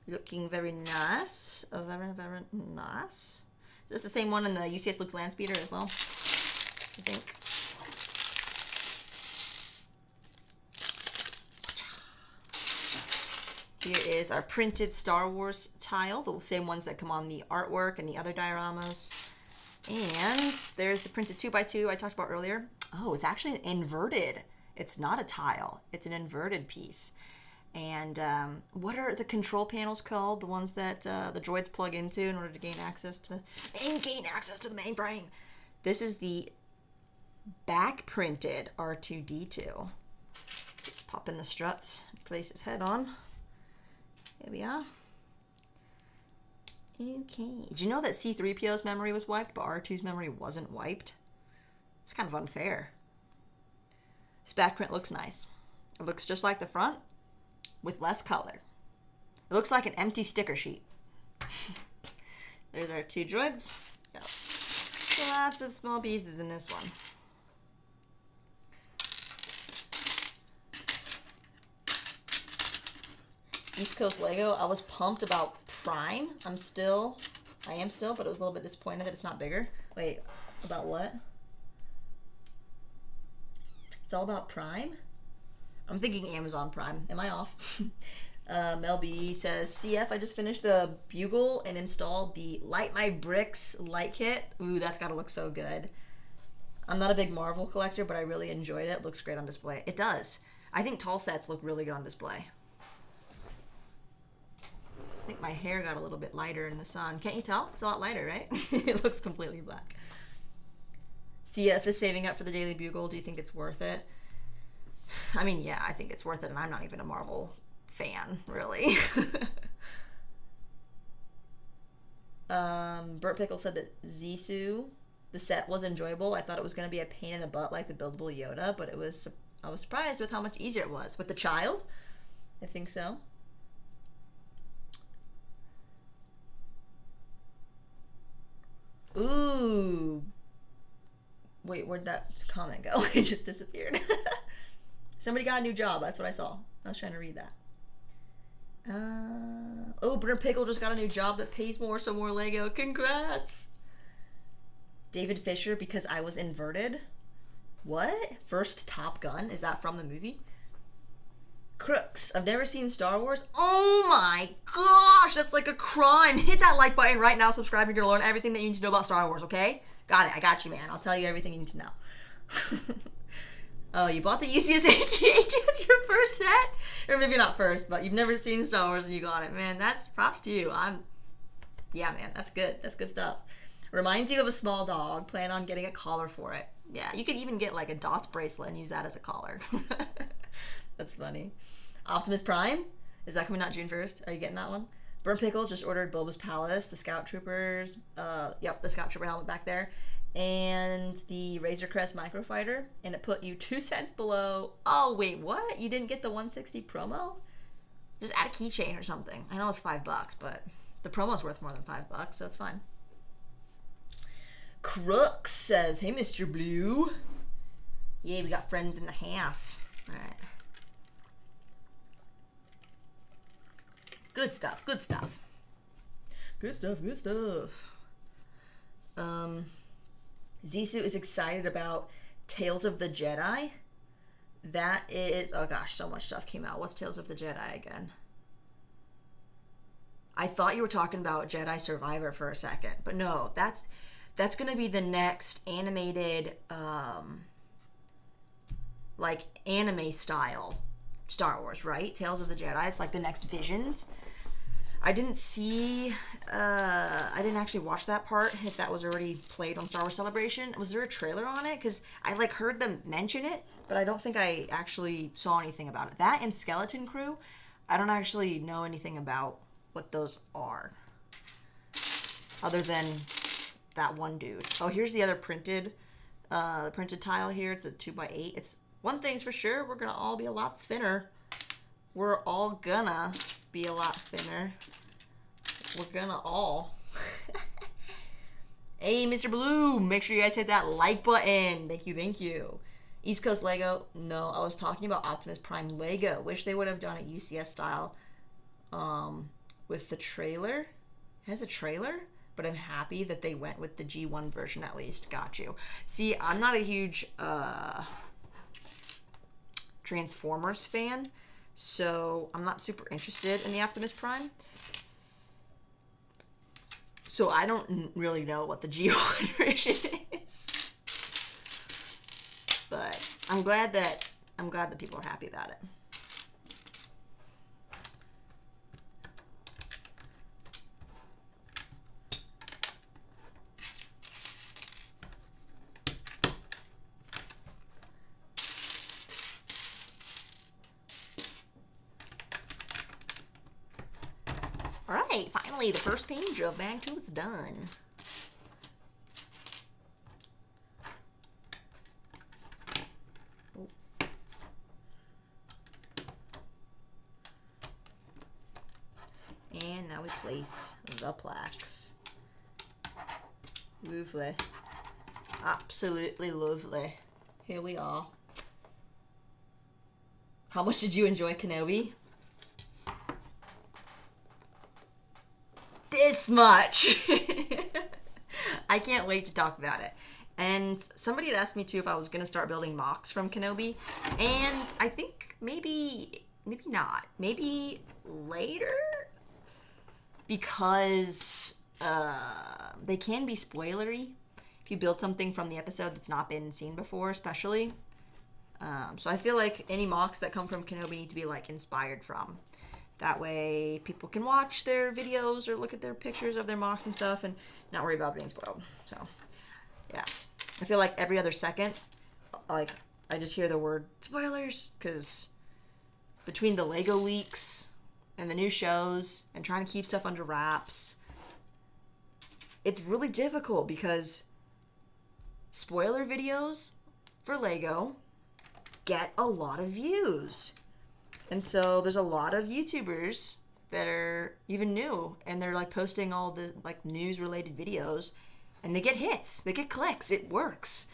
Looking very nice. Oh, very, very nice. Is this the same one in the UCS Luke's Land Speeder as well? I think. Here is our printed Star Wars tile, the same ones that come on the artwork and the other dioramas. And there's the printed 2x2 I talked about earlier. Oh, it's actually an inverted. It's not a tile. It's an inverted piece. And what are the control panels called? The ones that the droids plug into in order to gain access to the mainframe. This is the back printed R2-D2. Just pop in the struts, place his head on. Here we are. Okay. Did you know that C-3PO's memory was wiped, but R2's memory wasn't wiped? It's kind of unfair. This back print looks nice. It looks just like the front, with less color. It looks like an empty sticker sheet. There's our two droids. Got lots of small pieces in this one. East Coast Lego, I was pumped about Prime. I am still, but it was a little bit disappointed that it's not bigger. Wait, about what? It's all about Prime? I'm thinking Amazon Prime. Am I off? Mel B says, CF, I just finished the Bugle and installed the Light My Bricks light kit. Ooh, that's gotta look so good. I'm not a big Marvel collector, but I really enjoyed it. It looks great on display. It does. I think tall sets look really good on display. I think my hair got a little bit lighter in the sun. Can't you tell? It's a lot lighter, right? It looks completely black. CF is saving up for the Daily Bugle. Do you think it's worth it? I mean, yeah, I think it's worth it, and I'm not even a Marvel fan, really. Burt Pickle said that Zissou, the set was enjoyable. I thought it was going to be a pain in the butt like the buildable Yoda, but I was surprised with how much easier it was. With the child? I think so. Ooh. Wait, where'd that comment go? It just disappeared. Somebody got a new job. That's what I saw. I was trying to read that. Oh, Burt Pickle just got a new job that pays more, so more Lego. Congrats. David Fisher, because I was inverted. What? First Top Gun? Is that from the movie? Crooks. I've never seen Star Wars. Oh my gosh, that's like a crime. Hit that like button right now. Subscribe. You're going to learn everything that you need to know about Star Wars, okay? Got it. I got you, man. I'll tell you everything you need to know. Oh, you bought the UCS 88 as your first set? Or maybe not first, but you've never seen Star Wars and you got it. Man, that's props to you. Yeah, man, that's good. That's good stuff. Reminds you of a small dog. Plan on getting a collar for it. Yeah, you could even get like a dots bracelet and use that as a collar. That's funny. Optimus Prime? Is that coming out June 1st? Are you getting that one? Burnt Pickle just ordered Bulba's Palace, the Scout Troopers, the Scout Trooper helmet back there, and the Razor Crest Microfighter, and it put you 2 cents below. Oh, wait, what? You didn't get the 160 promo? Just add a keychain or something. I know it's $5, but the promo's worth more than $5, so it's fine. Crooks says, hey, Mr. Blue. Yeah, we got friends in the house. All right. Good stuff, good stuff. Good stuff, good stuff. Zissou is excited about Tales of the Jedi. That is, oh gosh, so much stuff came out. What's Tales of the Jedi again? I thought you were talking about Jedi Survivor for a second, but no, that's gonna be the next animated, like anime style Star Wars, right? Tales of the Jedi. It's like the next Visions. I didn't see, I didn't actually watch that part, if that was already played on Star Wars Celebration. Was there a trailer on it? Because I, like, heard them mention it, but I don't think I actually saw anything about it. That and Skeleton Crew, I don't actually know anything about what those are. Other than that one dude. Oh, here's the other printed tile here. It's a 2x8. It's, one thing's for sure, we're gonna all be a lot thinner. We're all gonna be a lot thinner. We're gonna all. Hey, Mr. Blue, make sure you guys hit that like button. Thank you, thank you. East Coast Lego. No, I was talking about Optimus Prime Lego. Wish they would have done it UCS style with the trailer. It has a trailer, but I'm happy that they went with the G1 version at least. Got you. See, I'm not a huge Transformers fan, so I'm not super interested in the Optimus Prime. So I don't really know what the G1 version is. But I'm glad that people are happy about it. Alright, finally, the first page of Bag 2 is done. Oh. And now we place the plaques. Lovely. Absolutely lovely. Here we are. How much did you enjoy Kenobi? This much. I can't wait to talk about it. And somebody had asked me too if I was going to start building mocks from Kenobi, and I think maybe not. Maybe later, because they can be spoilery if you build something from the episode that's not been seen before, especially. So I feel like any mocks that come from Kenobi need to be like inspired from. That way people can watch their videos or look at their pictures of their mocks and stuff and not worry about being spoiled. So, yeah. I feel like every other second, like, I just hear the word spoilers, because between the Lego leaks and the new shows and trying to keep stuff under wraps, it's really difficult because spoiler videos for Lego get a lot of views. And so there's a lot of YouTubers that are even new, and they're like posting all the like news related videos, and they get hits, they get clicks, it works.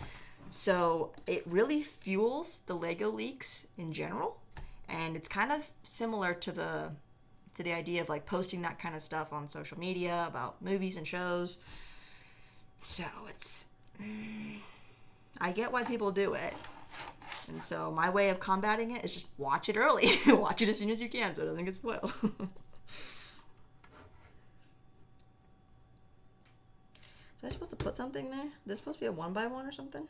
So it really fuels the Lego leaks in general, and it's kind of similar to the idea of like posting that kind of stuff on social media about movies and shows. So it's, I get why people do it. And so my way of combating it is just watch it early. Watch it as soon as you can so it doesn't get spoiled. Was I supposed to put something there? There's supposed to be a 1x1 or something?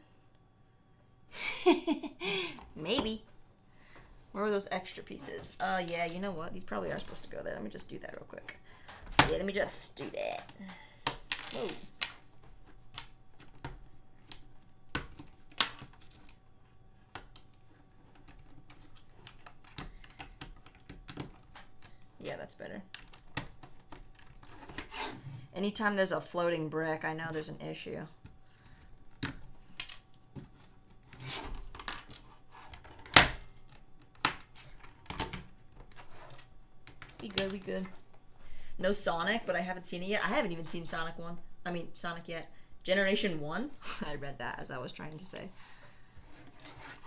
Maybe. Where were those extra pieces? Yeah, you know what? These probably are supposed to go there. Let me just do that real quick. Yeah, let me just do that. Whoa. Yeah, that's better. Anytime there's a floating brick, I know there's an issue. We good, we good. No Sonic, but I haven't seen it yet. I haven't even seen Sonic yet. Generation 1? I read that as I was trying to say.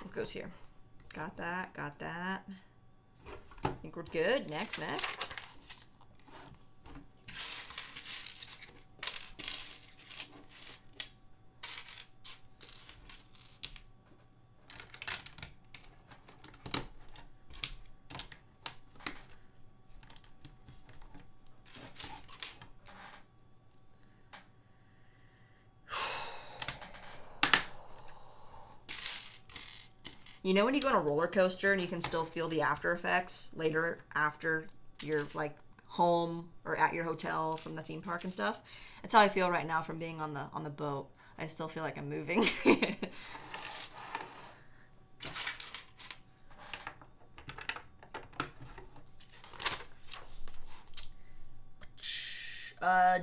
What goes here? Got that, got that. I think we're good. Next. You know when you go on a roller coaster and you can still feel the after effects later after you're like home or at your hotel from the theme park and stuff? That's how I feel right now from being on the boat. I still feel like I'm moving.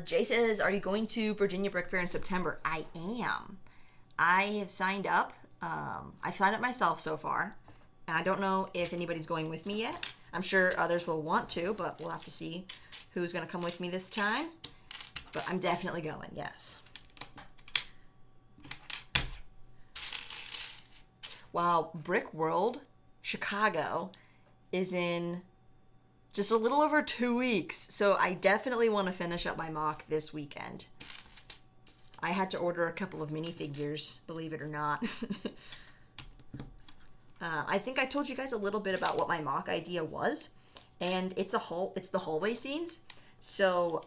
Jay says, are you going to Virginia Brickfair in September? I am. I have signed up. I've signed up myself so far, and I don't know if anybody's going with me yet. I'm sure others will want to, but we'll have to see who's going to come with me this time. But I'm definitely going, yes. Wow, Brick World Chicago is in just a little over 2 weeks, so I definitely want to finish up my mock this weekend. I had to order a couple of minifigures, believe it or not. I think I told you guys a little bit about what my mock idea was, and it's the hallway scenes. So,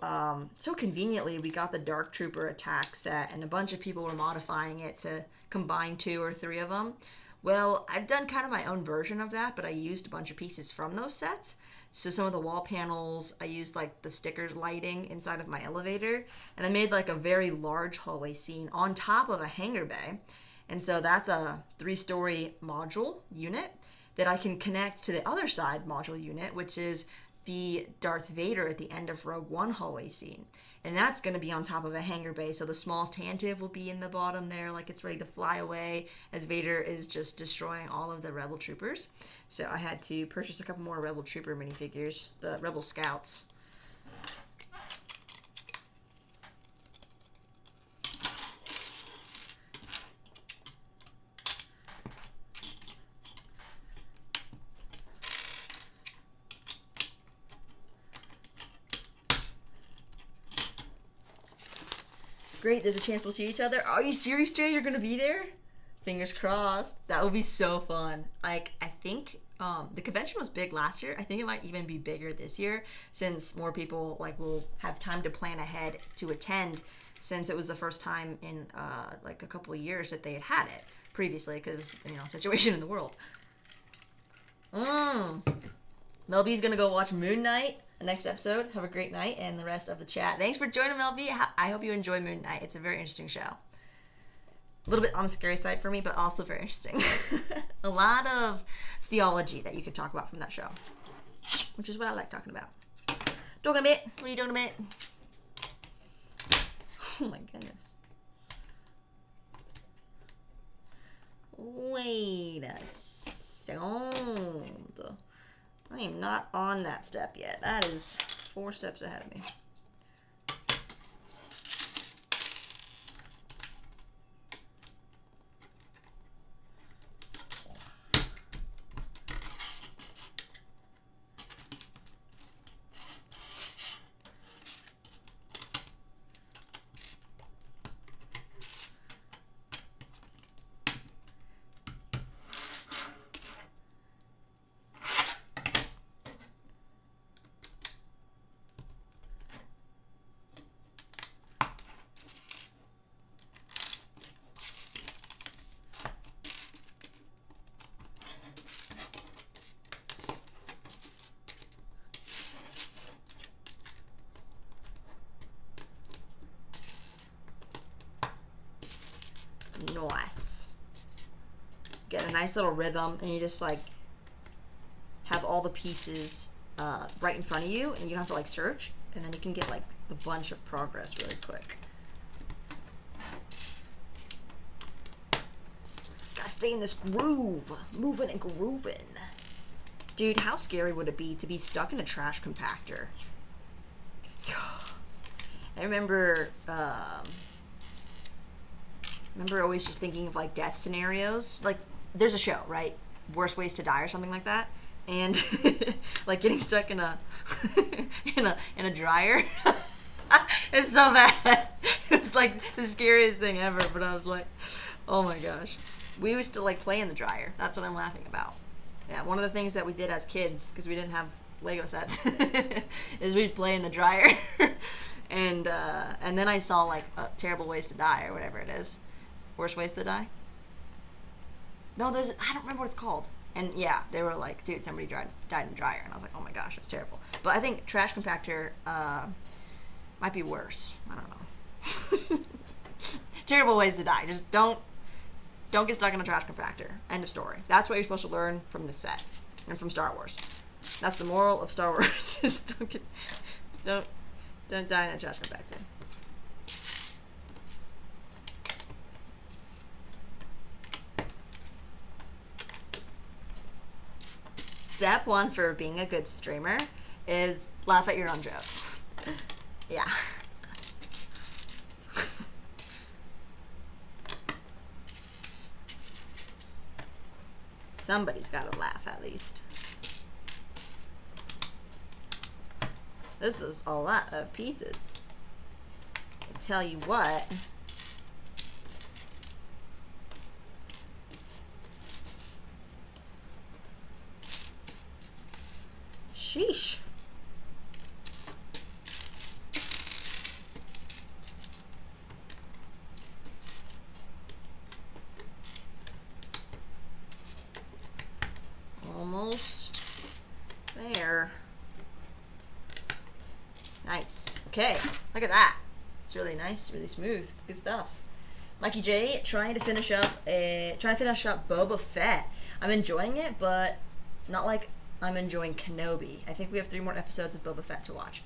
so conveniently, we got the Dark Trooper attack set, and a bunch of people were modifying it to combine 2 or 3 of them. Well, I've done kind of my own version of that, but I used a bunch of pieces from those sets. So some of the wall panels, I used like the stickers lighting inside of my elevator, and I made like a very large hallway scene on top of a hangar bay. And so that's a 3-story module unit that I can connect to the other side module unit, which is the Darth Vader at the end of Rogue One hallway scene. And that's going to be on top of a hangar bay, so the small Tantive will be in the bottom there like it's ready to fly away as Vader is just destroying all of the Rebel Troopers. So I had to purchase a couple more Rebel Trooper minifigures, the Rebel Scouts. Great, there's a chance we'll see each other. Are you serious, Jay? You're gonna be there? Fingers crossed. That would be so fun. Like, I think the convention was big last year. I think it might even be bigger this year, since more people like will have time to plan ahead to attend, since it was the first time in like a couple of years that they had it previously, because, you know, situation in the world. Mel B's gonna go watch Moon Knight the next episode. Have a great night, and the rest of the chat. Thanks for joining, Mel B. I hope you enjoy Moon Knight. It's a very interesting show. A little bit on the scary side for me, but also very interesting. A lot of theology that you could talk about from that show, which is what I like talking about. Talking a bit. What are you doing a bit? Oh my goodness. Wait a second. I am not on that step yet. That is 4 steps ahead of me. Nice. Get a nice little rhythm, and you just like have all the pieces right in front of you, and you don't have to like search, and then you can get like a bunch of progress really quick. Gotta stay in this groove, moving and grooving. Dude, how scary would it be to be stuck in a trash compactor? I remember always just thinking of like death scenarios. Like there's a show, right? Worst Ways to Die or something like that. And like getting stuck in a in a dryer. It's so bad. It's like the scariest thing ever, but I was like, oh my gosh. We used to like play in the dryer. That's what I'm laughing about. Yeah, one of the things that we did as kids, because we didn't have Lego sets, is we'd play in the dryer. And then I saw like Terrible Ways to Die or whatever it is. Worst Ways to Die? No, I don't remember what it's called. And yeah, they were like, dude, somebody died in the dryer. And I was like, oh my gosh, that's terrible. But I think Trash Compactor might be worse. I don't know. Terrible Ways to Die. Just don't get stuck in a trash compactor. End of story. That's what you're supposed to learn from this set and from Star Wars. That's the moral of Star Wars. Is don't die in a trash compactor. Step 1 for being a good streamer is laugh at your own jokes. Yeah. Somebody's got to laugh at least. This is a lot of pieces. I tell you what. Sheesh. Almost there. Nice. Okay, look at that. It's really nice, really smooth. Good stuff. Mikey J trying to finish up Boba Fett. I'm enjoying it, but not like I'm enjoying Kenobi. I think we have 3 more episodes of Boba Fett to watch.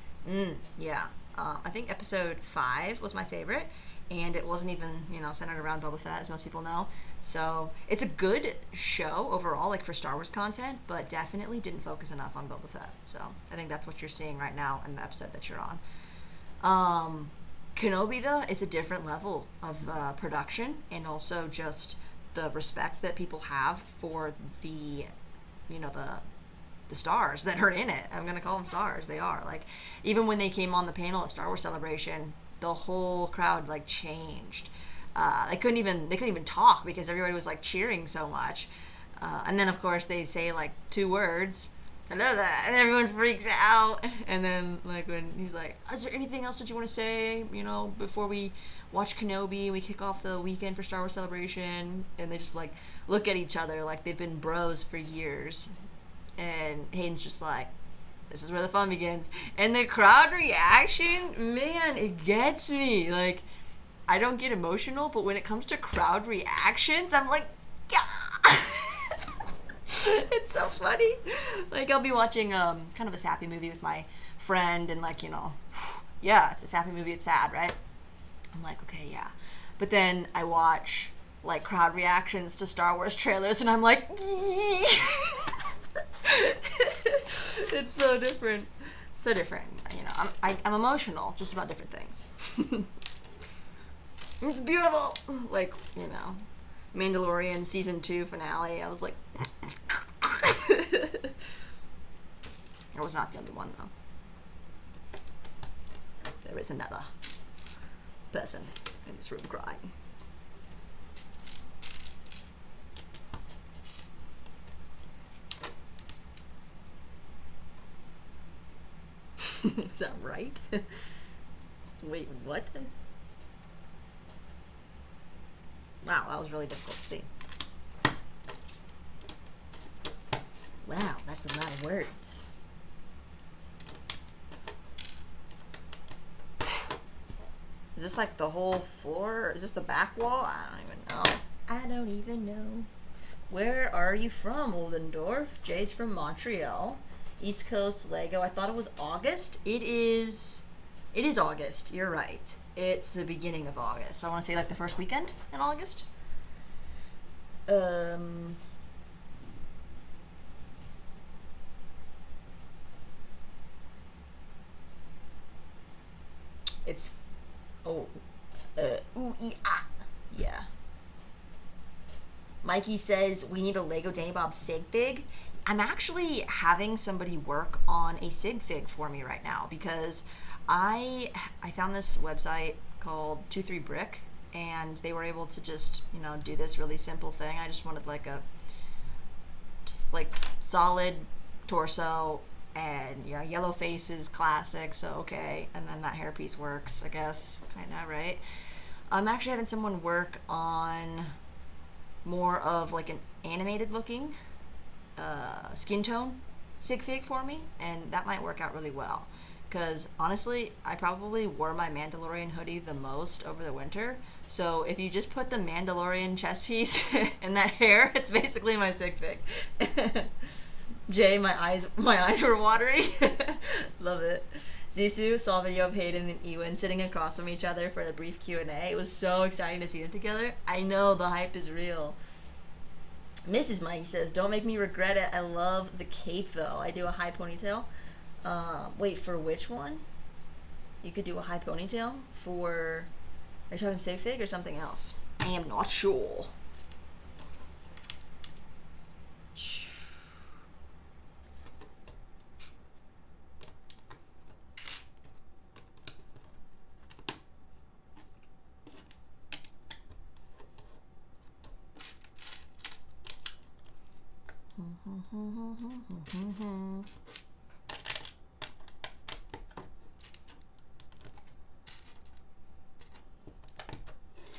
Yeah. I think episode 5 was my favorite, and it wasn't even, centered around Boba Fett, as most people know. So it's a good show overall, like for Star Wars content, but definitely didn't focus enough on Boba Fett. So I think that's what you're seeing right now in the episode that you're on. Kenobi, though, it's a different level of production, and also just the respect that people have for the stars that are in it. I'm gonna call them stars. They are. Like, even when they came on the panel at Star Wars Celebration, the whole crowd like changed. They couldn't even talk because everybody was like cheering so much. And then of course they say like 2 words, hello there, and everyone freaks out. And then like when he's like, is there anything else that you want to say, before we watch Kenobi and we kick off the weekend for Star Wars Celebration? And they just like look at each other like they've been bros for years. And Hayden's just like, this is where the fun begins. And the crowd reaction, man, it gets me. Like, I don't get emotional, but when it comes to crowd reactions, I'm like, yeah. It's so funny. Like, I'll be watching kind of a sappy movie with my friend, and like, you know, yeah, it's a sappy movie, it's sad, right? I'm like, okay, yeah. But then I watch like crowd reactions to Star Wars trailers, and I'm like, it's so different. So different. You know, I'm emotional just about different things. It's beautiful. Like, you know, Mandalorian season 2 finale. I was like, I was not the only one though. There is another person in this room crying. Is that right? Wait, what? Wow, that was really difficult to see. Wow, that's a lot of words. Is this like the whole floor? Is this the back wall? I don't even know. I don't even know. Where are you from, Oldendorf? Jay's from Montreal. East Coast Lego. I thought it was August. It is August. You're right. It's the beginning of August. I want to say like the first weekend in August. It's yeah. Mikey says we need a Lego Danny Bob sig fig. I'm actually having somebody work on a sig fig for me right now because I found this website called 23 Brick, and they were able to just, you know, do this really simple thing. I just wanted like solid torso, and, you know, yellow face is classic, so okay, and then that hairpiece works, I guess, kinda, right? I'm actually having someone work on more of like an animated looking skin tone sig fig for me, and that might work out really well because honestly I probably wore my Mandalorian hoodie the most over the winter, so if you just put the Mandalorian chest piece in that hair, it's basically my sig fig. Jay, my eyes were watery. Love it. Zissou saw a video of Hayden and Ewan sitting across from each other for the brief Q&A. It was so exciting to see them together. I know, the hype is real. Mrs. Mikey says, don't make me regret it. I love the cape, though. I do a high ponytail. Wait, for which one? You could do a high ponytail for... Are you talking sig fig or something else? I am not sure.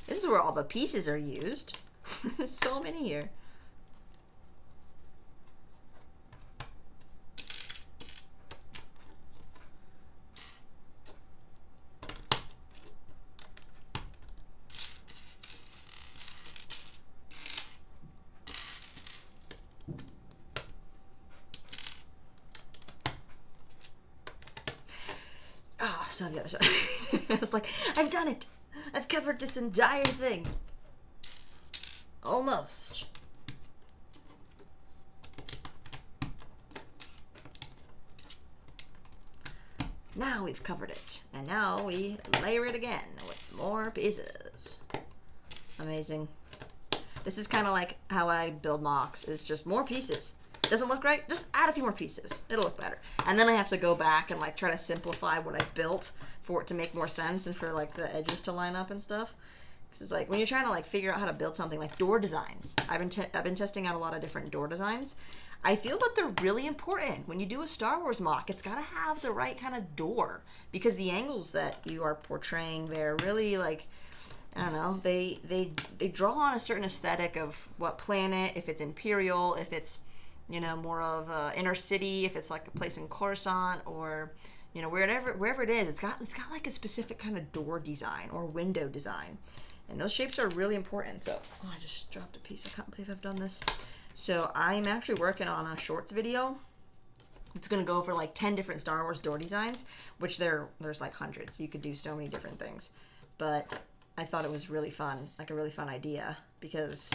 This is where all the pieces are used. There's so many here. Oh, stop the other side. I was like, I've done it. I've covered this entire thing. Almost. Now we've covered it. And now we layer it again with more pieces. Amazing. This is kind of like how I build mocks. It's just more pieces. Doesn't look right? Just add a few more pieces. It'll look better. And then I have to go back and like try to simplify what I've built for it to make more sense and for like the edges to line up and stuff. Because it's like when you're trying to like figure out how to build something like door designs. I've been testing out a lot of different door designs. I feel that they're really important. When you do a Star Wars mock, it's got to have the right kind of door because the angles that you are portraying there really like, I don't know, they draw on a certain aesthetic of what planet, if it's Imperial, if it's, you know, more of inner city, if it's like a place in Coruscant, or, You know, wherever it is, it's got like a specific kind of door design or window design. And those shapes are really important. So, oh, I just dropped a piece. I can't believe I've done this. So I'm actually working on a shorts video. It's going to go for like 10 different Star Wars door designs, which there's like hundreds. So you could do so many different things. But I thought it was really fun, like a really fun idea, because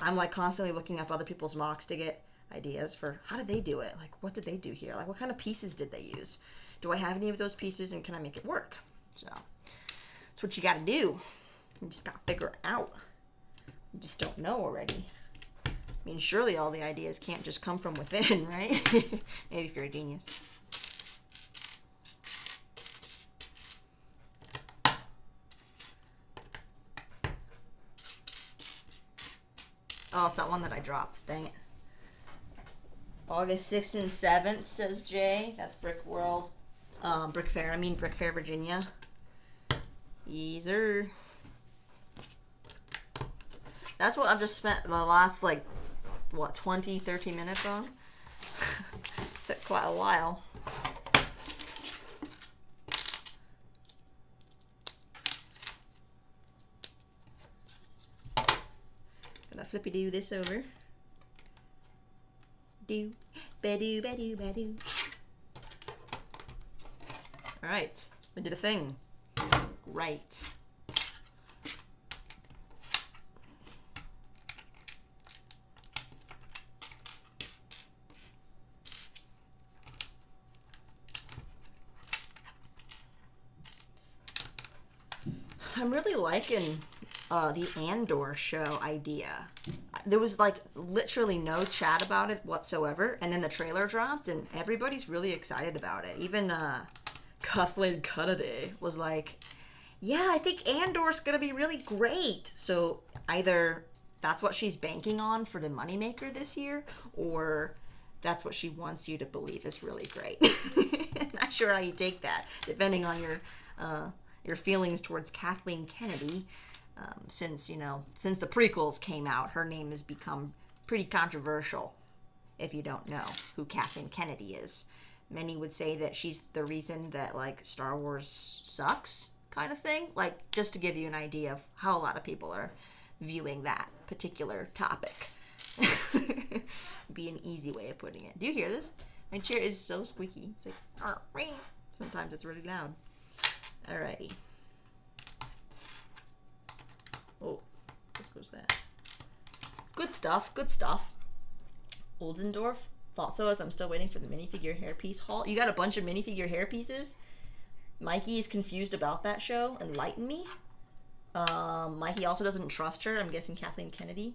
I'm like constantly looking up other people's mocks to get ideas for how did they do it? Like, what did they do here? Like, what kind of pieces did they use? Do I have any of those pieces, and can I make it work? So that's what you got to do. You just got to figure it out. You just don't know already. I mean, surely all the ideas can't just come from within, right? Maybe if you're a genius. Oh, it's that one that I dropped. Dang it. August 6th and 7th, says Jay. That's Brickfair, Brickfair, Virginia. Easer. That's what I've just spent the last, like, what, 20, 30 minutes on? Took quite a while. Gonna flippy-do this over. Do, ba-do, ba-do, ba-do. Alright, we did a thing. Great. I'm really liking the Andor show idea. There was like literally no chat about it whatsoever, and then the trailer dropped, and everybody's really excited about it. Even Kathleen Kennedy was like, "Yeah, I think Andor's gonna be really great." So either that's what she's banking on for the moneymaker this year, or that's what she wants you to believe is really great. Not sure how you take that, depending on your feelings towards Kathleen Kennedy. Since the prequels came out, her name has become pretty controversial. If you don't know who Kathleen Kennedy is, many would say that she's the reason that like Star Wars sucks, kind of thing. Like, just to give you an idea of how a lot of people are viewing that particular topic. Be an easy way of putting it. Do you hear this? My chair is so squeaky. It's like, sometimes it's really loud. Alrighty. Oh, this goes there. Good stuff, good stuff. Oldendorf, thought so, as I'm still waiting for the minifigure hairpiece haul. You got a bunch of minifigure hairpieces? Mikey is confused about that show. Enlighten me. Mikey also doesn't trust her. I'm guessing Kathleen Kennedy.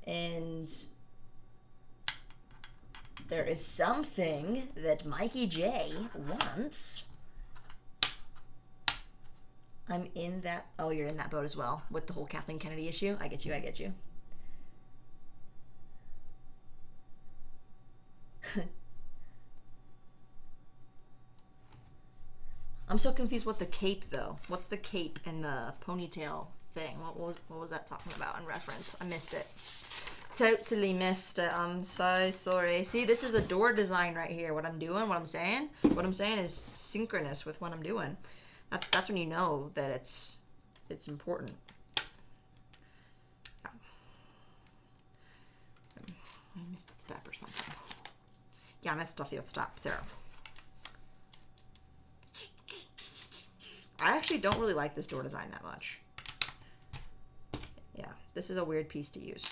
And there is something that Mikey J wants. I'm in that. Oh, you're in that boat as well with the whole Kathleen Kennedy issue. I get you. I get you. I'm so confused with the cape though. What's the cape and the ponytail thing? What was that talking about in reference? I missed it. Totally missed it. I'm so sorry. See, this is a door design right here. What I'm doing, what I'm saying is synchronous with what I'm doing. That's when you know that it's important. Yeah. I missed a step or something. Yeah, I missed a few steps there. I actually don't really like this door design that much. Yeah, this is a weird piece to use.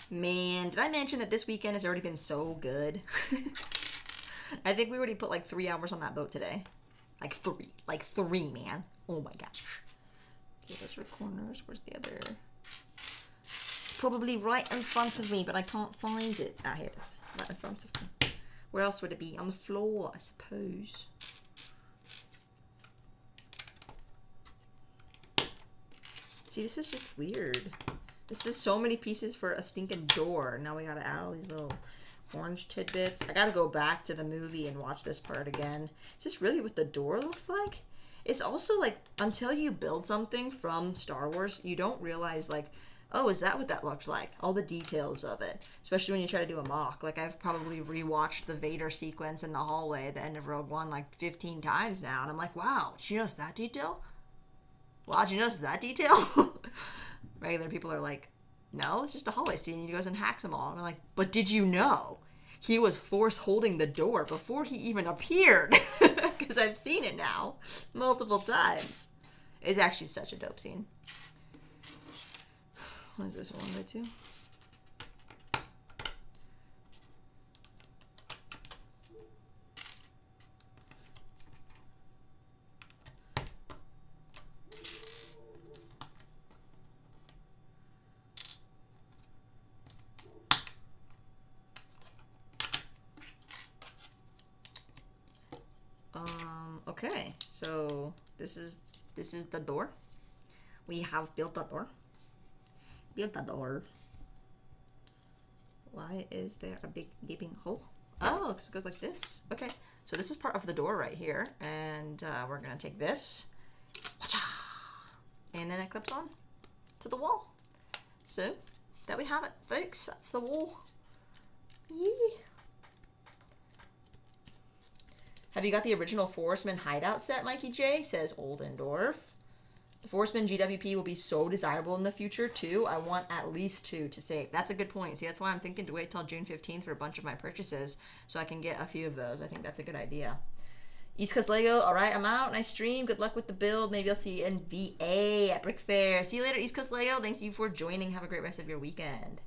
Man, did I mention that this weekend has already been so good? I think we already put like 3 hours on that boat today. Like three, man. Oh my gosh. Okay, those are corners. Where's the other? It's probably right in front of me, but I can't find it. Ah, here it is. Right in front of me. Where else would it be? On the floor, I suppose. See, this is just weird. This is so many pieces for a stinking door. Now we gotta add all these little orange tidbits. I gotta go back to the movie and watch this part again. Is this really what the door looked like? It's also like, until you build something from Star Wars, you don't realize like, oh, is that what that looked like? All the details of it, especially when you try to do a mock. Like, I've probably rewatched the Vader sequence in the hallway at the end of Rogue One like 15 times now, and I'm like, wow, did you notice that detail? Wow, did you notice that detail? Regular people are like, no, it's just a hallway scene. And he goes and hacks them all. And I'm like, but did you know he was force holding the door before he even appeared? Because I've seen it now multiple times. It's actually such a dope scene. What is this, 1x2? Okay, so this is the door. We have built the door. Built the door. Why is there a big gaping hole? Oh, because it goes like this. Okay, so this is part of the door right here, and we're gonna take this, and then it clips on to the wall. So there we have it, folks. That's the wall. Yeah. Have you got the original Forestman hideout set, Mikey J? Says Oldendorf. The Forestman GWP will be so desirable in the future, too. I want at least 2 to save. That's a good point. See, that's why I'm thinking to wait till June 15th for a bunch of my purchases so I can get a few of those. I think that's a good idea. East Coast Lego, all right, I'm out. Nice stream. Good luck with the build. Maybe I'll see you in VA at Brickfair. See you later, East Coast Lego. Thank you for joining. Have a great rest of your weekend.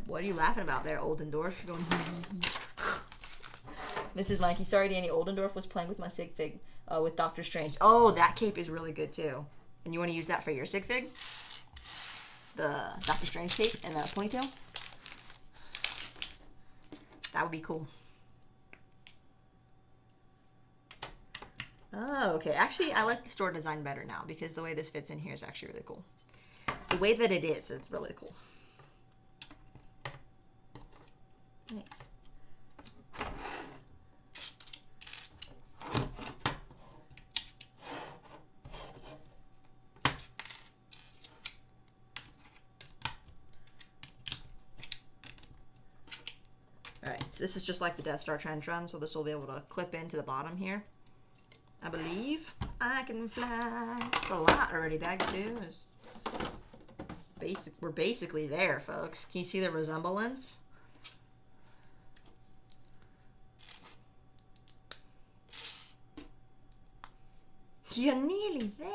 What are you laughing about there, Oldendorf? You're going... Mrs. Mikey, sorry, Danny. Oldendorf was playing with my sig fig with Doctor Strange. Oh, that cape is really good too. And you want to use that for your sig fig? The Doctor Strange cape and the ponytail? That would be cool. Oh, okay. Actually, I like the store design better now because the way this fits in here is actually really cool. The way that it is really cool. Nice. Alright, so this is just like the Death Star trench run, so this will be able to clip into the bottom here. I believe I can fly. It's a lot already bagged too. We're basically there, folks. Can you see the resemblance? You're nearly there.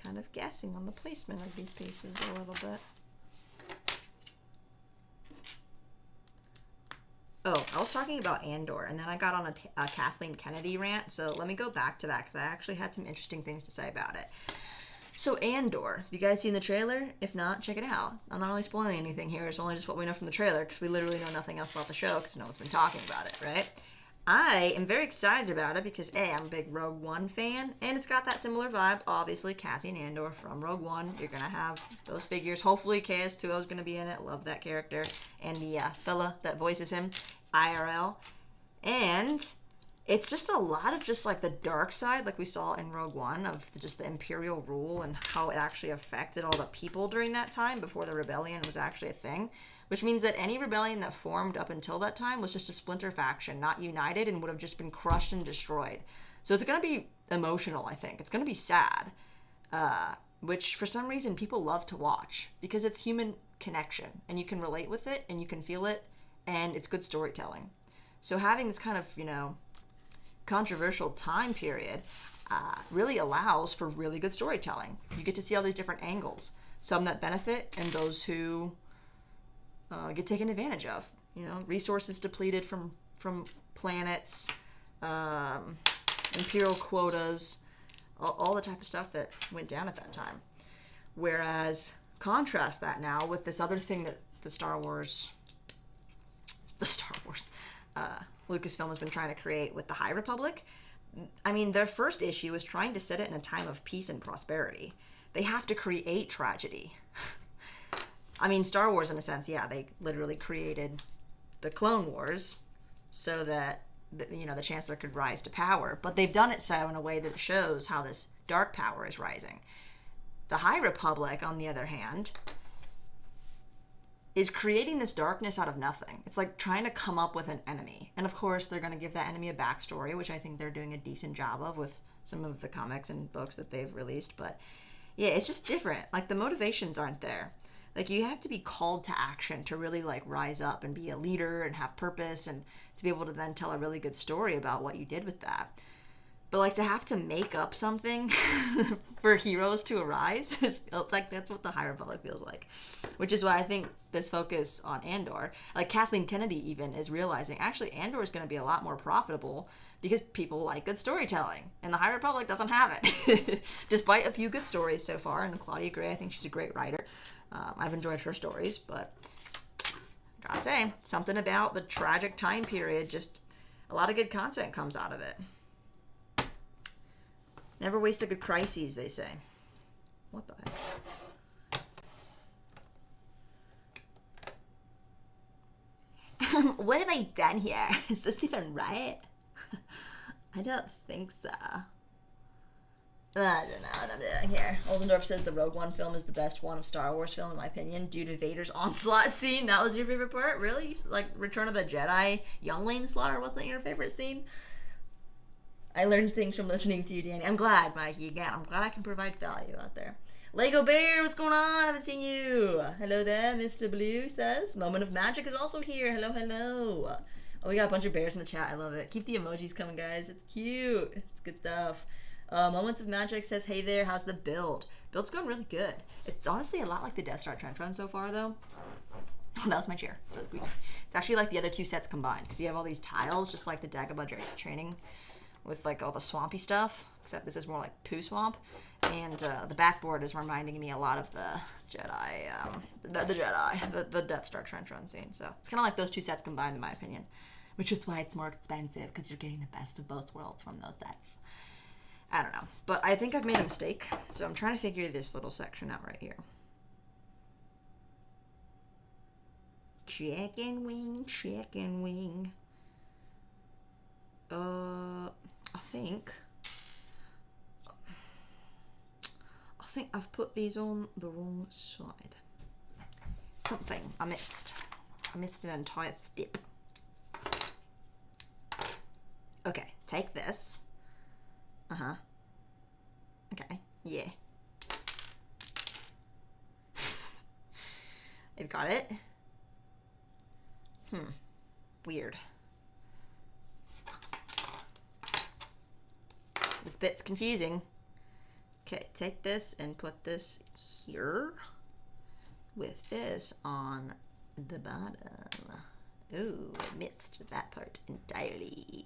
Kind of guessing on the placement of these pieces a little bit. Oh, I was talking about Andor, and then I got on a Kathleen Kennedy rant, so let me go back to that, because I actually had some interesting things to say about it. So Andor, you guys seen the trailer? If not, check it out. I'm not really spoiling anything here, it's only just what we know from the trailer, because we literally know nothing else about the show, because no one's been talking about it, right? I am very excited about it because A, I'm a big Rogue One fan, and it's got that similar vibe. Obviously, Cassian Andor from Rogue One. You're going to have those figures. Hopefully, KS2O is going to be in it. Love that character. And the fella that voices him, IRL. And it's just a lot of just like the dark side, like we saw in Rogue One, of just the Imperial rule and how it actually affected all the people during that time before the rebellion was actually a thing. Which means that any rebellion that formed up until that time was just a splinter faction, not united, and would have just been crushed and destroyed. So it's going to be emotional, I think. It's going to be sad, which for some reason people love to watch because it's human connection, and you can relate with it, and you can feel it, and it's good storytelling. So having this kind of, you know, controversial time period really allows for really good storytelling. You get to see all these different angles, some that benefit and those who get taken advantage of. You know, resources depleted from planets, imperial quotas, all the type of stuff that went down at that time. Whereas, contrast that now with this other thing that the Star Wars, Lucasfilm has been trying to create with the High Republic. I mean, their first issue was trying to set it in a time of peace and prosperity. They have to create tragedy. I mean, Star Wars, in a sense, yeah, they literally created the Clone Wars so that, you know, the Chancellor could rise to power. But they've done it so in a way that shows how this dark power is rising. The High Republic, on the other hand, is creating this darkness out of nothing. It's like trying to come up with an enemy. And of course, they're going to give that enemy a backstory, which I think they're doing a decent job of with some of the comics and books that they've released. But yeah, it's just different. Like, the motivations aren't there. Like, you have to be called to action to really, like, rise up and be a leader and have purpose and to be able to then tell a really good story about what you did with that. But, like, to have to make up something for heroes to arise, is, like, that's what the High Republic feels like. Which is why I think this focus on Andor, like, Kathleen Kennedy even is realizing, actually, Andor is going to be a lot more profitable because people like good storytelling. And the High Republic doesn't have it. Despite a few good stories so far, and Claudia Gray, I think she's a great writer. I've enjoyed her stories, but gotta say, something about the tragic time period, just a lot of good content comes out of it. Never waste a good crisis, they say. What the heck? What have I done here? Is this even right? I don't think so. I don't know what I'm doing here. Oldendorf says the Rogue One film is the best one of Star Wars film, in my opinion, due to Vader's onslaught scene. That was your favorite part? Really? Like, Return of the Jedi youngling slaughter wasn't your favorite scene? I learned things from listening to you, Danny. I'm glad, Mikey. Again, I'm glad I can provide value out there. Lego Bear, what's going on? I haven't seen you. Hello there, Mr. Blue says. Moment of Magic is also here. Hello, hello. Oh, we got a bunch of bears in the chat. I love it. Keep the emojis coming, guys. It's cute. It's good stuff. Moments of Magic says, hey there, how's the build? Build's going really good. It's honestly a lot like the Death Star Trench Run so far, though. Oh, that was my chair. It's really squeaky. It's actually like the other two sets combined, because you have all these tiles, just like the Dagobah training, with like all the swampy stuff, except this is more like poo swamp. And the backboard is reminding me a lot of the Jedi, the Death Star Trench Run scene. So it's kind of like those two sets combined, in my opinion, which is why it's more expensive, because you're getting the best of both worlds from those sets. I don't know, but I think I've made a mistake, so I'm trying to figure this little section out right here. Chicken wing, chicken wing. I think I've put these on the wrong side. I missed an entire step. Okay, take this. Okay, yeah. I've got it. Weird. This bit's confusing. Okay, take this and put this here with this on the bottom. Ooh, I missed that part entirely.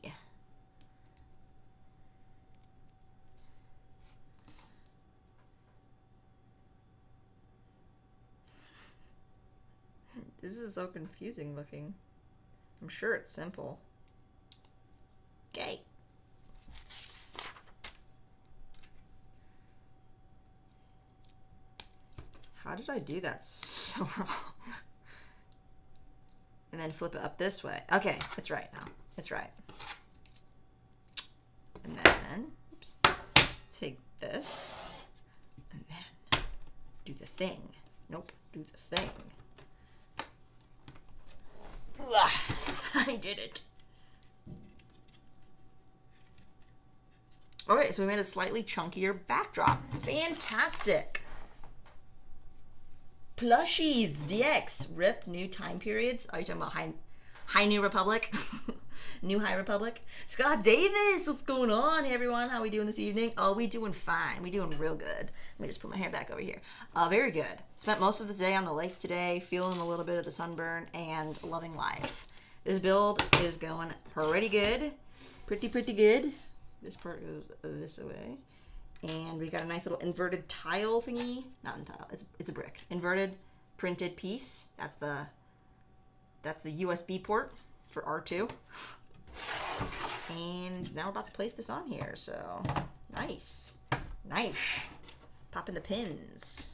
This is so confusing looking. I'm sure it's simple. Okay. How did I do that so wrong? And then flip it up this way. Okay, it's right now. It's right. And then, oops, take this. And then do the thing. Nope, do the thing. Ugh, I did it. Alright, so we made a slightly chunkier backdrop. Fantastic. Plushies, DX, RIP, new time periods. Are you talking about High New Republic? New High Republic? Scott Davis, what's going on? Hey everyone, how we doing this evening? Oh, we doing fine. We doing real good. Let me just put my hair back over here. Very good. Spent most of the day on the lake today, feeling a little bit of the sunburn and loving life. This build is going pretty good. Pretty good. This part goes this way. And we got a nice little inverted tile thingy. Not in tile, it's a brick. Inverted printed piece. That's the USB port for R2. And now we're about to place this on here, so nice. Nice. Popping the pins.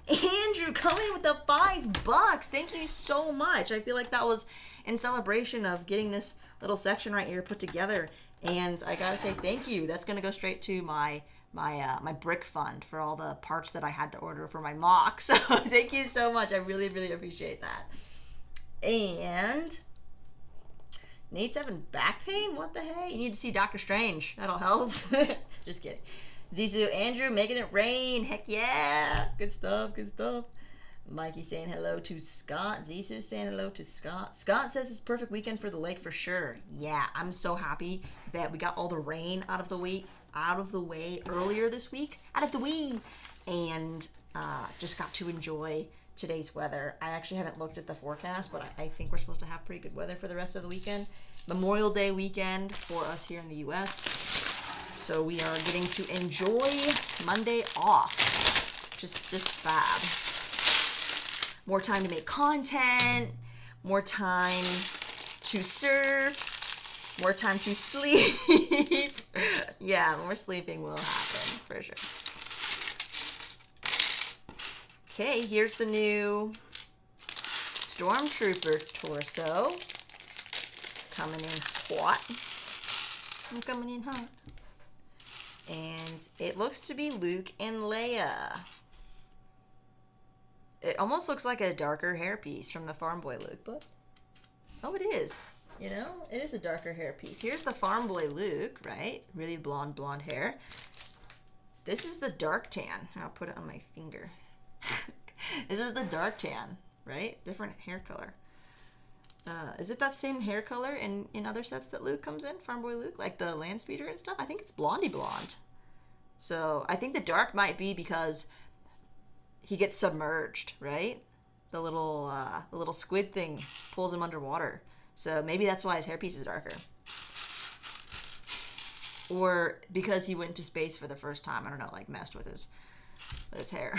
Andrew coming in with the $5. Thank you so much. I feel like that was in celebration of getting this little section right here put together. And I gotta say thank you. That's gonna go straight to my brick fund for all the parts that I had to order for my mock. So thank you so much. I really, really appreciate that. And Nate's having back pain? What the heck? You need to see Doctor Strange. That'll help. Just kidding. Zizou, Andrew, making it rain. Heck yeah. Good stuff, good stuff. Mikey saying hello to Scott. Zizou saying hello to Scott. Scott says it's perfect weekend for the lake for sure. Yeah, I'm so happy that we got all the rain out of the way earlier this week. And just got to enjoy today's weather. I actually haven't looked at the forecast, but I think we're supposed to have pretty good weather for the rest of the weekend. Memorial Day weekend for us here in the U.S. So we are getting to enjoy Monday off. Just fab. More time to make content, more time to surf, more time to sleep. Yeah, more sleeping will happen for sure. Okay, here's the new Stormtrooper Torso. Coming in hot. I'm coming in hot. And it looks to be Luke and Leia. It almost looks like a darker hairpiece from the Farm Boy Luke, but oh, it is. You know, it is a darker hairpiece. Here's the Farm Boy Luke, right? Really blonde hair. This is the dark tan. I'll put it on my finger. This is the dark tan, right? Different hair color. Is it that same hair color in other sets that Luke comes in? Farm Boy Luke? Like the land speeder and stuff? I think it's blondie blonde. So I think the dark might be because he gets submerged, right? The little squid thing pulls him underwater. So maybe that's why his hairpiece is darker. Or because he went to space for the first time. I don't know, like messed with his hair.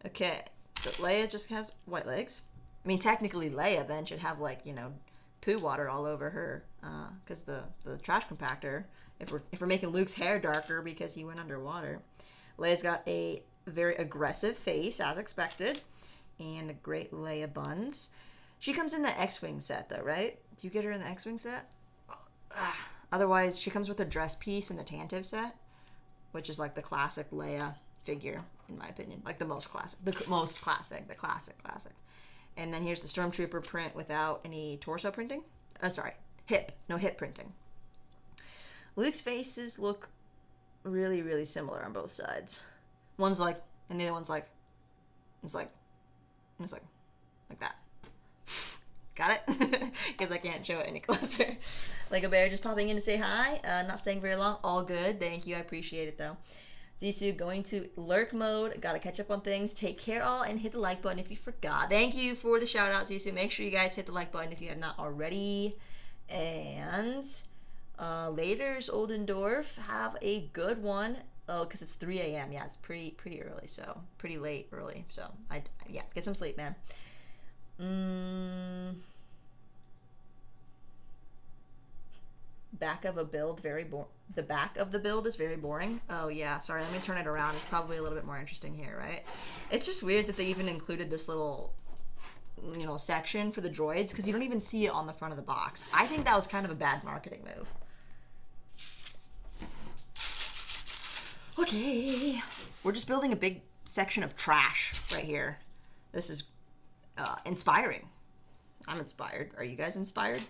Okay. So Leia just has white legs. I mean, technically Leia then should have, like, you know, poo water all over her, because the trash compactor, if we're making Luke's hair darker because he went underwater. Leia's got a very aggressive face, as expected, and the great Leia buns. She comes in the X-Wing set, though, right? Do you get her in the X-Wing set? Otherwise, she comes with a dress piece in the Tantive set, which is like the classic Leia figure, in my opinion. Like the classic. And then here's the Stormtrooper print without any torso printing. No hip printing. Luke's faces look really, really similar on both sides. One's like, and the other one's like, it's like that. Got it? Because I can't show it any closer. Lego Bear just popping in to say hi. Not staying very long. All good. Thank you. I appreciate it, though. Zizou going to lurk mode. Gotta catch up on things. Take care all and hit the like button if you forgot. Thank you for the shout out, Zizou. Make sure you guys hit the like button if you have not already. And later's Oldendorf. Have a good one. Oh, because it's 3 a.m. Yeah, it's pretty early. So pretty late early. So yeah, get some sleep, man. Back of a build the back of the build is very boring. Oh yeah, sorry, let me turn it around. It's probably a little bit more interesting here, right? It's just weird that they even included this little, you know, section for the droids, because you don't even see it on the front of the box. I think that was kind of a bad marketing move. Okay, we're just building a big section of trash right here. This is inspiring. I'm inspired. Are you guys inspired?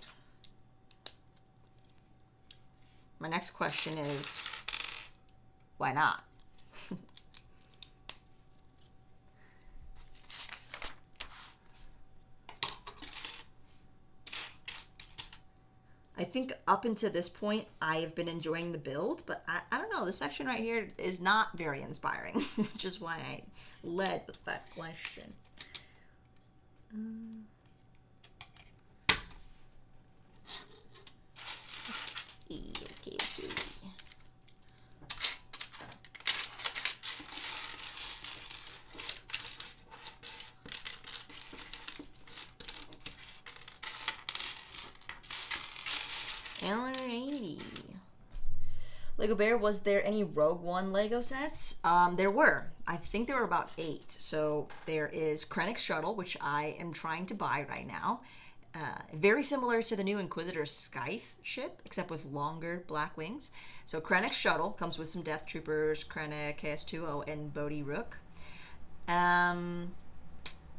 My next question is, why not? I think up until this point, I have been enjoying the build, but I don't know. This section right here is not very inspiring, which is why I led with that question. Alrighty. Lego Bear, was there any Rogue One Lego sets? There were. I think there were about 8. So there is Krennic's Shuttle, which I am trying to buy right now. Very similar to the new Inquisitor Scythe ship, except with longer black wings. So Krennic's Shuttle comes with some Death Troopers, Krennic, KS2O, and Bodhi Rook.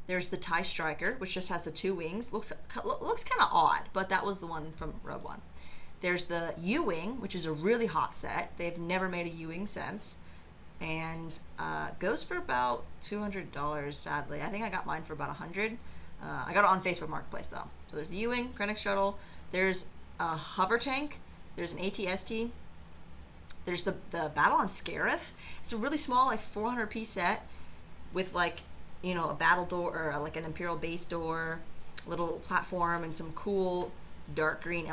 There's the TIE Striker, which just has the 2 wings. Looks kind of odd, but that was the one from Rogue One. There's the U-Wing, which is a really hot set. They've never made a U-Wing since. And goes for about $200, sadly. I think I got mine for about $100. I got it on Facebook Marketplace, though. So there's the U-Wing, Krennic Shuttle. There's a hover tank. There's an AT-ST. There's the Battle on Scarif. It's a really small, like, 400-piece set with, like, you know, a battle door, or like an Imperial base door, little platform, and some cool dark green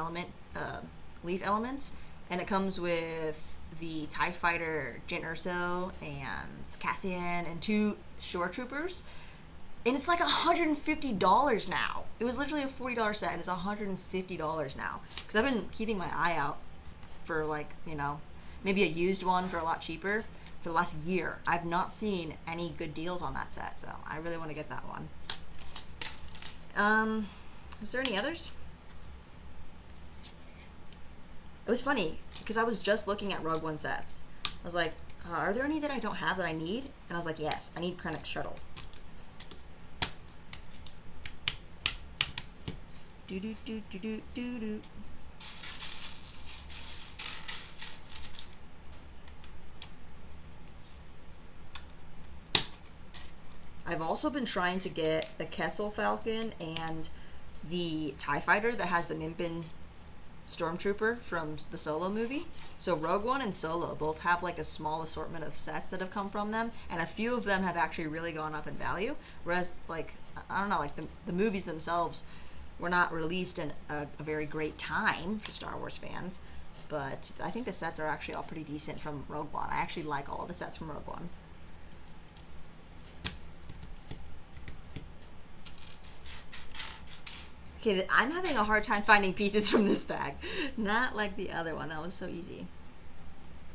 leaf elements. And it comes with the TIE Fighter Jyn Erso and Cassian and 2 Shore Troopers. And it's like $150 now. It was literally a $40 set, and it's $150 now. Because I've been keeping my eye out for, like, you know, maybe a used one for a lot cheaper. For the last year, I've not seen any good deals on that set, so I really want to get that one. Was there any others? It was funny, because I was just looking at Rogue One sets. I was like, are there any that I don't have that I need? And I was like, yes, I need Krennic's Shuttle. Do-do-do-do-do-do-do. I've also been trying to get the Kessel Falcon and the TIE Fighter that has the Mimpin Stormtrooper from the Solo movie. So Rogue One and Solo both have like a small assortment of sets that have come from them, and a few of them have actually really gone up in value, whereas, like, I don't know, like the movies themselves were not released in a very great time for Star Wars fans, but I think the sets are actually all pretty decent from Rogue One. I actually like all of the sets from Rogue One. Okay, I'm having a hard time finding pieces from this bag. Not like the other one. That was so easy.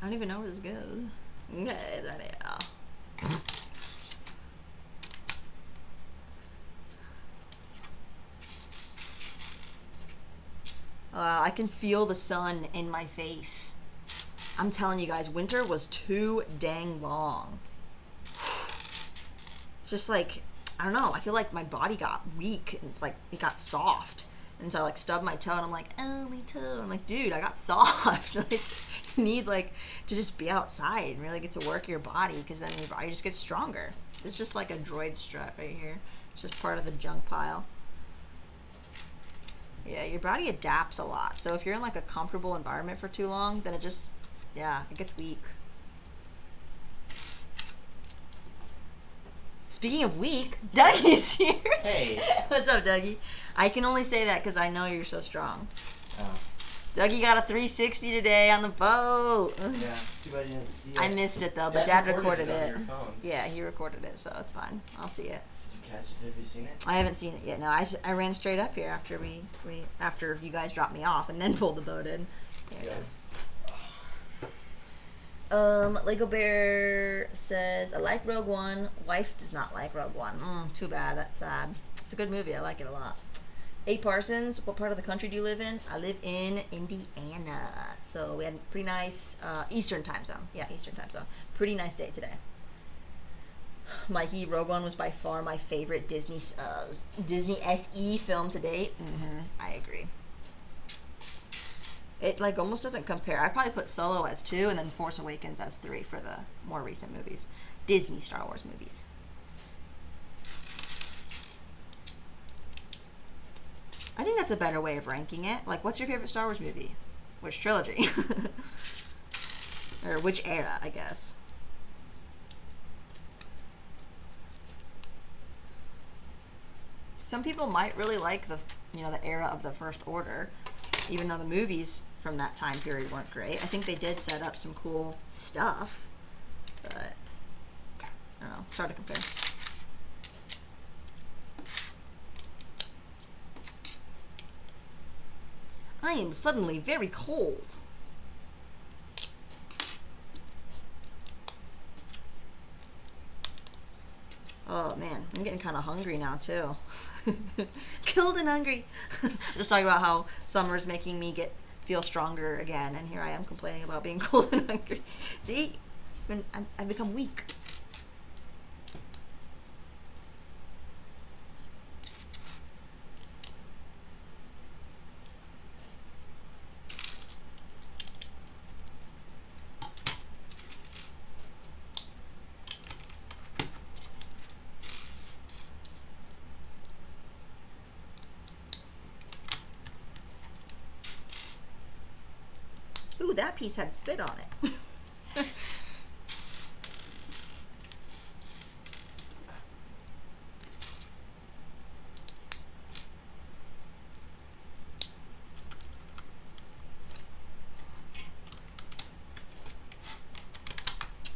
I don't even know where this goes. Okay, there they are. I can feel the sun in my face. I'm telling you guys, winter was too dang long. It's just like, I don't know, I feel like my body got weak, and it's like, it got soft. And so I like stubbed my toe, and I'm like, oh, my toe. I'm like, dude, I got soft. Like, you need like to just be outside and really get to work your body, because then your body just gets stronger. It's just like a droid strut right here. It's just part of the junk pile. Yeah, your body adapts a lot. So if you're in like a comfortable environment for too long, then it just, yeah, it gets weak. Speaking of weak, Dougie's here. Hey. What's up, Dougie? I can only say that because I know you're so strong. Oh. Dougie got a 360 today on the boat. Yeah, too bad you didn't see it. I missed it though, but Dad recorded it. On your phone. Yeah, he recorded it, so it's fine. I'll see it. Did you catch it? Have you seen it? I haven't seen it yet. No, I ran straight up here after after you guys dropped me off and then pulled the boat in. There it is. Lego Bear says, I like Rogue One. Wife does not like Rogue One. Too bad. That's sad. It's a good movie. I like it a lot. A. Parsons, what part of the country do you live in? I live in Indiana. So we had a pretty nice Eastern time zone. Yeah, Eastern time zone. Pretty nice day today. Mikey, Rogue One was by far my favorite Disney SE film to date. I agree. It like almost doesn't compare. I'd probably put Solo as 2 and then Force Awakens as 3 for the more recent movies. Disney Star Wars movies. I think that's a better way of ranking it. Like, what's your favorite Star Wars movie? Which trilogy? Or which era, I guess. Some people might really like the era of the First Order, even though the movies from that time period weren't great. I think they did set up some cool stuff, but I don't know. It's hard to compare. I am suddenly very cold. Oh man, I'm getting kind of hungry now too. Cold and hungry. Just talking about how summer's making me feel stronger again, and here I am complaining about being cold and hungry. See, I've become weak. Ooh, that piece had spit on it.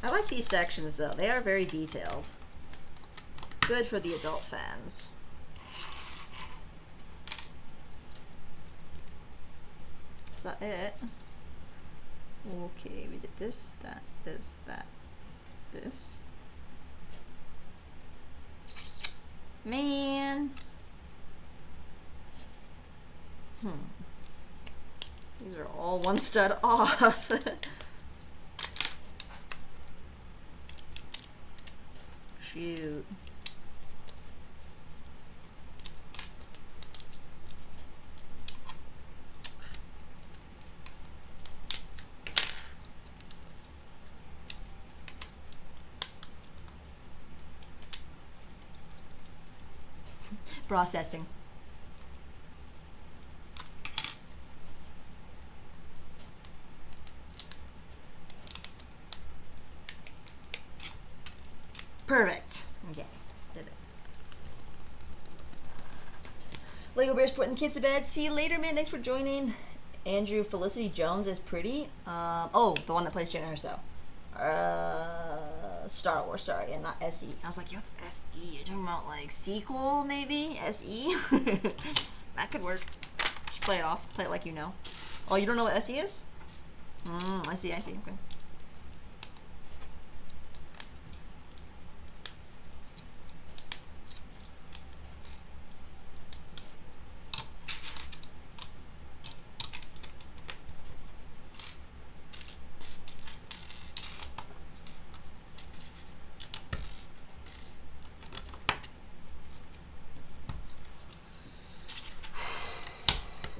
I like these sections though. They are very detailed. Good for the adult fans. Is that it? Okay, we did this, that, this, this. Man. These are all one stud off. Shoot. Processing. Perfect. Okay, did it. Lego Bears putting kids to bed. See you later, man. Thanks for joining. Andrew Felicity Jones is pretty. Oh, the one that plays Jenna herself. Star Wars, sorry, and not SE. I was like, yo, what's SE? You're talking about like sequel, maybe? SE? That could work. Just play it off. Play it like you know. Oh, you don't know what SE is? I see, okay.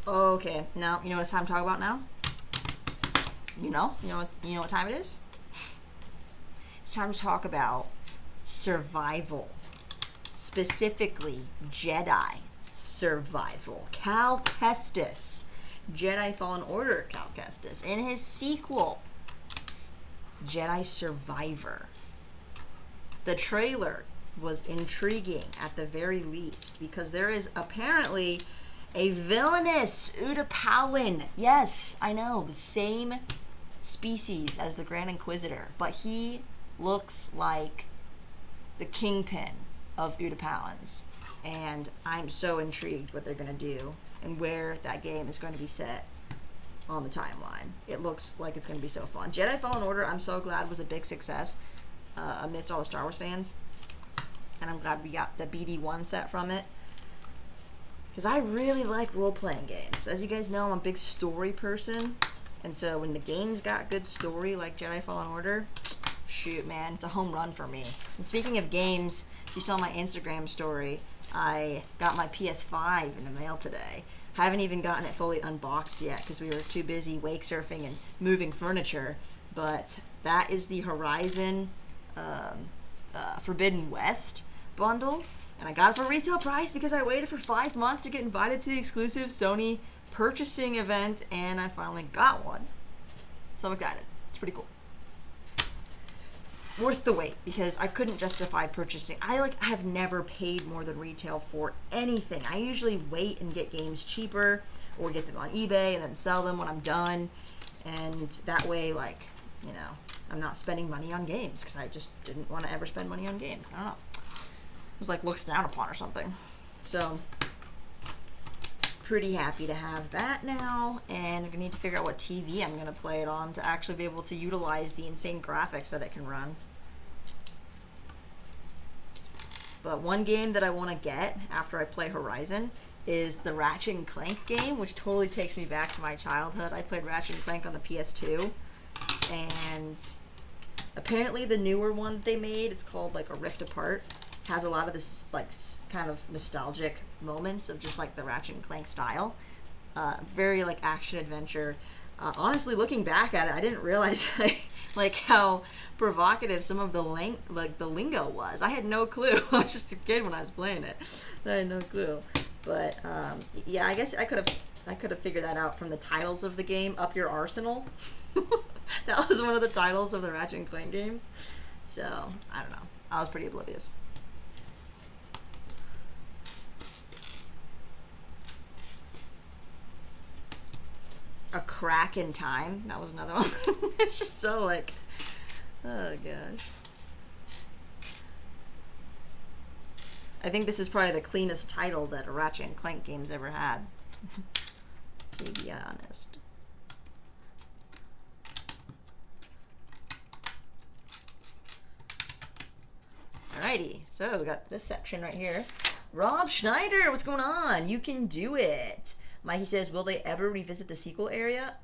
Okay, now you know what it's time to talk about now? You know what time it is? It's time to talk about survival. Specifically, Jedi survival. Cal Kestis, Jedi Fallen Order Cal Kestis, in his sequel, Jedi Survivor. The trailer was intriguing at the very least because there is apparently a villainous Utapauan. Yes, I know, the same species as the Grand Inquisitor, but he looks like the kingpin of Utapauans. And I'm so intrigued what they're going to do and where that game is going to be set on the timeline. It looks like it's going to be so fun. Jedi Fallen Order, I'm so glad, was a big success amidst all the Star Wars fans. And I'm glad we got the BD1 set from it. Because I really like role-playing games. As you guys know, I'm a big story person. And so when the game's got good story, like Jedi Fallen Order, shoot, man, it's a home run for me. And speaking of games, if you saw my Instagram story, I got my PS5 in the mail today. Haven't even gotten it fully unboxed yet because we were too busy wake surfing and moving furniture. But that is the Horizon Forbidden West bundle. And I got it for retail price because I waited for 5 months to get invited to the exclusive Sony purchasing event, and I finally got one. So I'm excited. It's pretty cool. Worth the wait because I couldn't justify purchasing. I have never paid more than retail for anything. I usually wait and get games cheaper or get them on eBay and then sell them when I'm done. And that way, I'm not spending money on games because I just didn't want to ever spend money on games. I don't know. It was looked down upon or something. So pretty happy to have that now, and I'm gonna need to figure out what TV I'm gonna play it on to actually be able to utilize the insane graphics that it can run. But one game that I want to get after I play Horizon is the Ratchet and Clank game, which totally takes me back to my childhood. I played Ratchet and Clank on the PS2, and apparently the newer one that they made, it's called like A Rift Apart, has a lot of this like kind of nostalgic moments of just like the Ratchet and Clank style. Very like action adventure. Honestly, looking back at it, I didn't realize like how provocative some of the lingo was. I had no clue. I was just a kid when I was playing it. I had no clue. But yeah, I guess I could have figured that out from the titles of the game. Up Your Arsenal. That was one of the titles of the Ratchet and Clank games. So I don't know. I was pretty oblivious. A Crack in Time. That was another one. It's just so like, oh gosh. I think this is probably the cleanest title that a Ratchet and Clank game's ever had. To be honest. Alrighty, so we got this section right here. Rob Schneider, what's going on? You can do it. Mikey says, will they ever revisit the sequel era?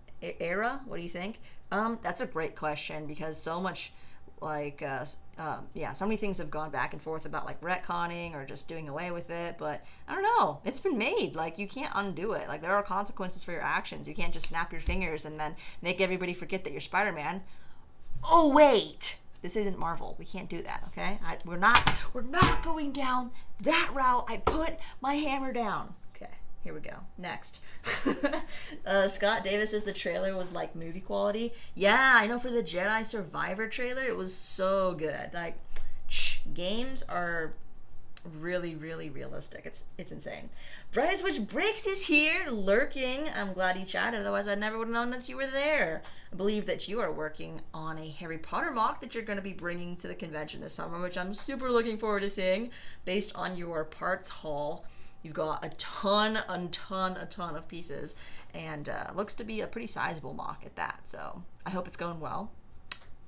What do you think? That's a great question, because so much, like, yeah, so many things have gone back and forth about, like, retconning or just doing away with it, but I don't know. It's been made. Like, you can't undo it. Like, there are consequences for your actions. You can't just snap your fingers and then make everybody forget that you're Spider-Man. Oh, wait! This isn't Marvel. We can't do that, okay? We're not going down that route. I put my hammer down. Here we go. Next. Scott Davis says the trailer was like movie quality. Yeah, I know, for the Jedi Survivor trailer, it was so good. Like, games are really, really realistic. It's insane. Brightest Which Breaks is here, lurking. I'm glad he chatted, otherwise I never would have known that you were there. I believe that you are working on a Harry Potter mock that you're going to be bringing to the convention this summer, which I'm super looking forward to seeing based on your parts haul. You've got a ton of pieces, and looks to be a pretty sizable mock at that. So I hope it's going well.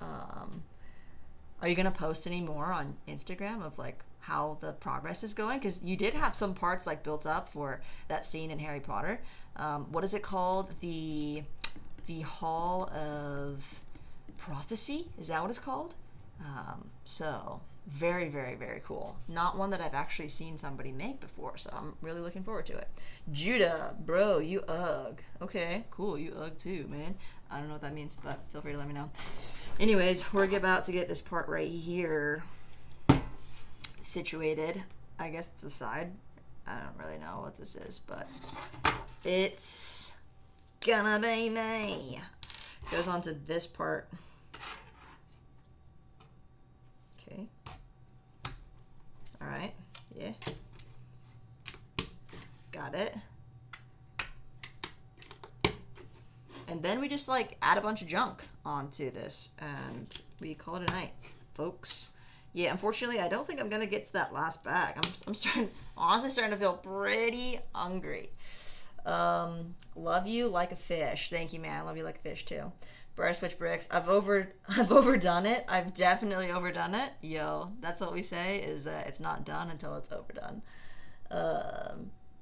Are you gonna post any more on Instagram of like how the progress is going? Because you did have some parts like built up for that scene in Harry Potter. What is it called? The Hall of Prophecy? Is that what it's called? So very, very, very cool. Not one that I've actually seen somebody make before, so I'm really looking forward to it. Judah, bro, you ugh. Okay, cool, you ugh too, man. I don't know what that means, but feel free to let me know. Anyways, we're about to get this part right here situated. I guess it's a side. I don't really know what this is, but it's gonna be me. Goes on to this part. Okay. All right. Yeah. Got it. And then we just like add a bunch of junk onto this and we call it a night, folks. Yeah, unfortunately, I don't think I'm gonna get to that last bag. I'm honestly starting to feel pretty hungry. Love you like a fish. Thank you, man. Love you like a fish too. Bright Switch Bricks. I've overdone it. I've definitely overdone it. Yo, that's what we say, is that it's not done until it's overdone.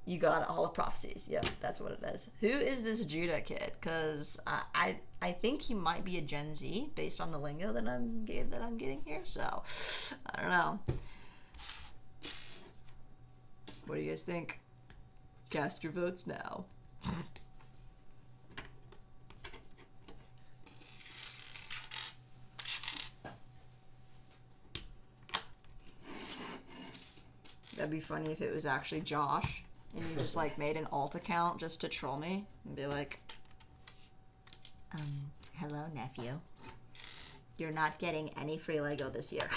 You got it. Hall of Prophecies. Yep, that's what it is. Who is this Judah kid? Because I think he might be a Gen Z based on the lingo that I'm getting here. So I don't know. What do you guys think? Cast your votes now. That'd be funny if it was actually Josh and you just like made an alt account just to troll me and be like, hello nephew, you're not getting any free Lego this year.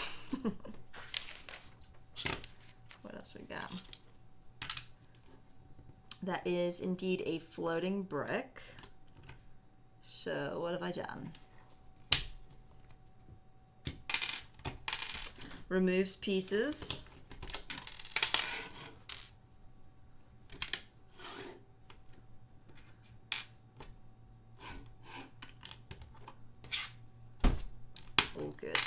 What else we got? That is indeed a floating brick. So what have I done? Removes pieces. good.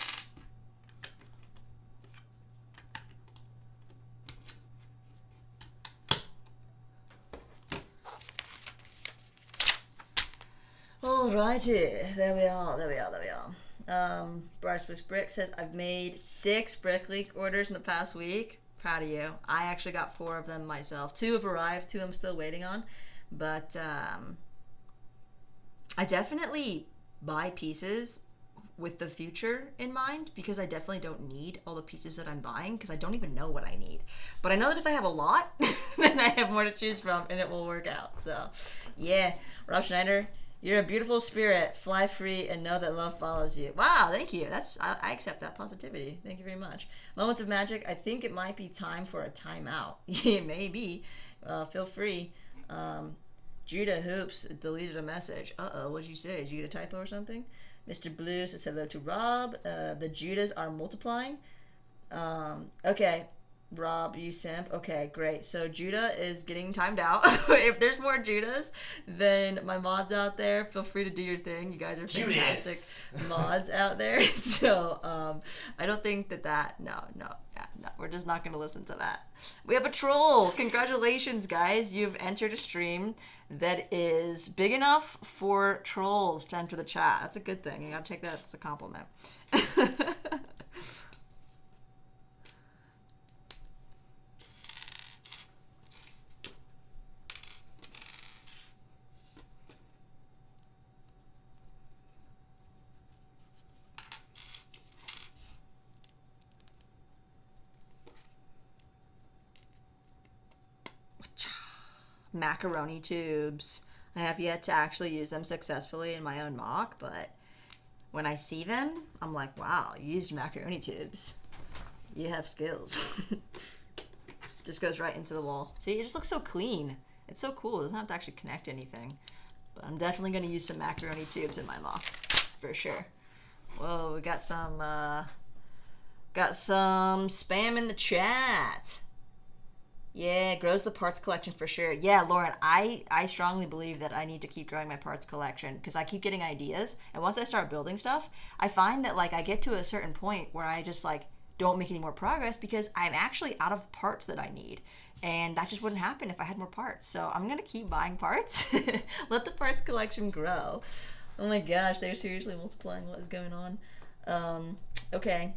Alrighty, there we are. Bryce with Brick says, I've made 6 Brick League orders in the past week. Proud of you. I actually got 4 of them myself. 2 have arrived, 2 I'm still waiting on. But I definitely buy pieces with the future in mind, because I definitely don't need all the pieces that I'm buying, because I don't even know what I need. But I know that if I have a lot, then I have more to choose from, and it will work out. So, yeah. Rob Schneider, you're a beautiful spirit. Fly free and know that love follows you. Wow, thank you. I accept that positivity. Thank you very much. Moments of Magic, I think it might be time for a timeout. It may be. Feel free. Judah Hoops deleted a message. Uh-oh, what'd you say? Did you get a typo or something? Mr. Blue says hello to Rob. The Judahs are multiplying. Okay. Rob, you simp. Okay, great. So Judah is getting timed out. If there's more Judahs, then my mods out there, feel free to do your thing. You guys are fantastic mods out there. So I don't think that no. We're just not going to listen to that. We have a troll. Congratulations, guys. You've entered a stream that is big enough for trolls to enter the chat. That's a good thing. You got to take that as a compliment. Macaroni tubes. I have yet to actually use them successfully in my own mock, but when I see them, I'm like, wow, you used macaroni tubes. You have skills. Just goes right into the wall. See, it just looks so clean. It's so cool. It doesn't have to actually connect to anything. But I'm definitely going to use some macaroni tubes in my mock, for sure. Whoa, we got some spam in the chat. Yeah, it grows the parts collection for sure. Yeah, Lauren, I strongly believe that I need to keep growing my parts collection, because I keep getting ideas, and once I start building stuff, I find that like I get to a certain point where I just like don't make any more progress because I'm actually out of parts that I need, and that just wouldn't happen if I had more parts. So I'm gonna keep buying parts. Let the parts collection grow. Oh my gosh, they're seriously multiplying. What is going on? Okay.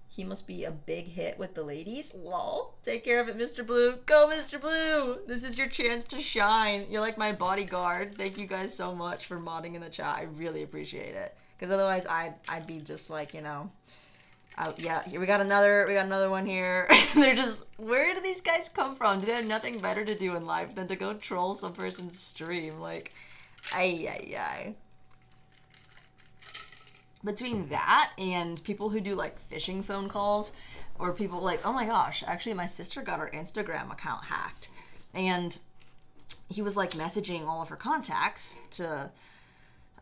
He must be a big hit with the ladies. Lol. Take care of it, Mr. Blue. Go, Mr. Blue! This is your chance to shine. You're like my bodyguard. Thank you guys so much for modding in the chat. I really appreciate it. Because otherwise, I'd be just like, you know. Yeah, here we got another one here. They're just, where do these guys come from? Do they have nothing better to do in life than to go troll some person's stream? Like, ay. Between that and people who do like phishing phone calls, or people like, oh my gosh, actually my sister got her Instagram account hacked, and he was like messaging all of her contacts to,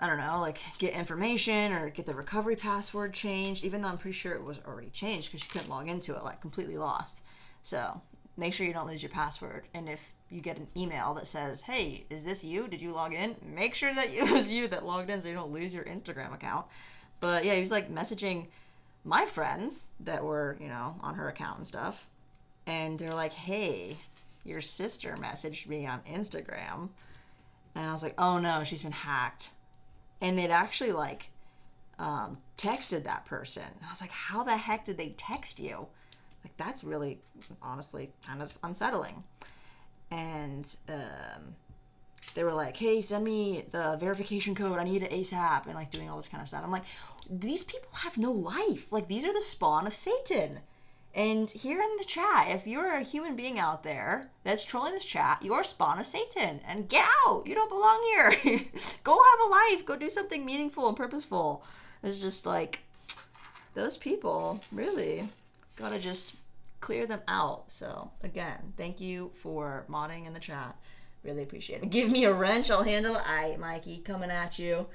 I don't know, like get information or get the recovery password changed, even though I'm pretty sure it was already changed because she couldn't log into it, like completely lost. So make sure you don't lose your password. And if you get an email that says, hey, is this you? Did you log in? Make sure that it was you that logged in so you don't lose your Instagram account. But yeah, he was like messaging my friends that were, you know, on her account and stuff. And they're like, hey, your sister messaged me on Instagram. And I was like, oh no, she's been hacked. And they'd actually like texted that person. And I was like, how the heck did they text you? Like, that's really, honestly, kind of unsettling. And they were like, hey, send me the verification code. I need it ASAP. And like doing all this kind of stuff. I'm like, these people have no life. Like, these are the spawn of Satan. And here in the chat, if you're a human being out there that's trolling this chat, you're a spawn of Satan. And get out. You don't belong here. Go have a life. Go do something meaningful and purposeful. It's just like, those people, really, gotta just clear them out. So, again, thank you for modding in the chat. Really appreciate it. Give me a wrench. I'll handle it. Aight, Mikey, coming at you.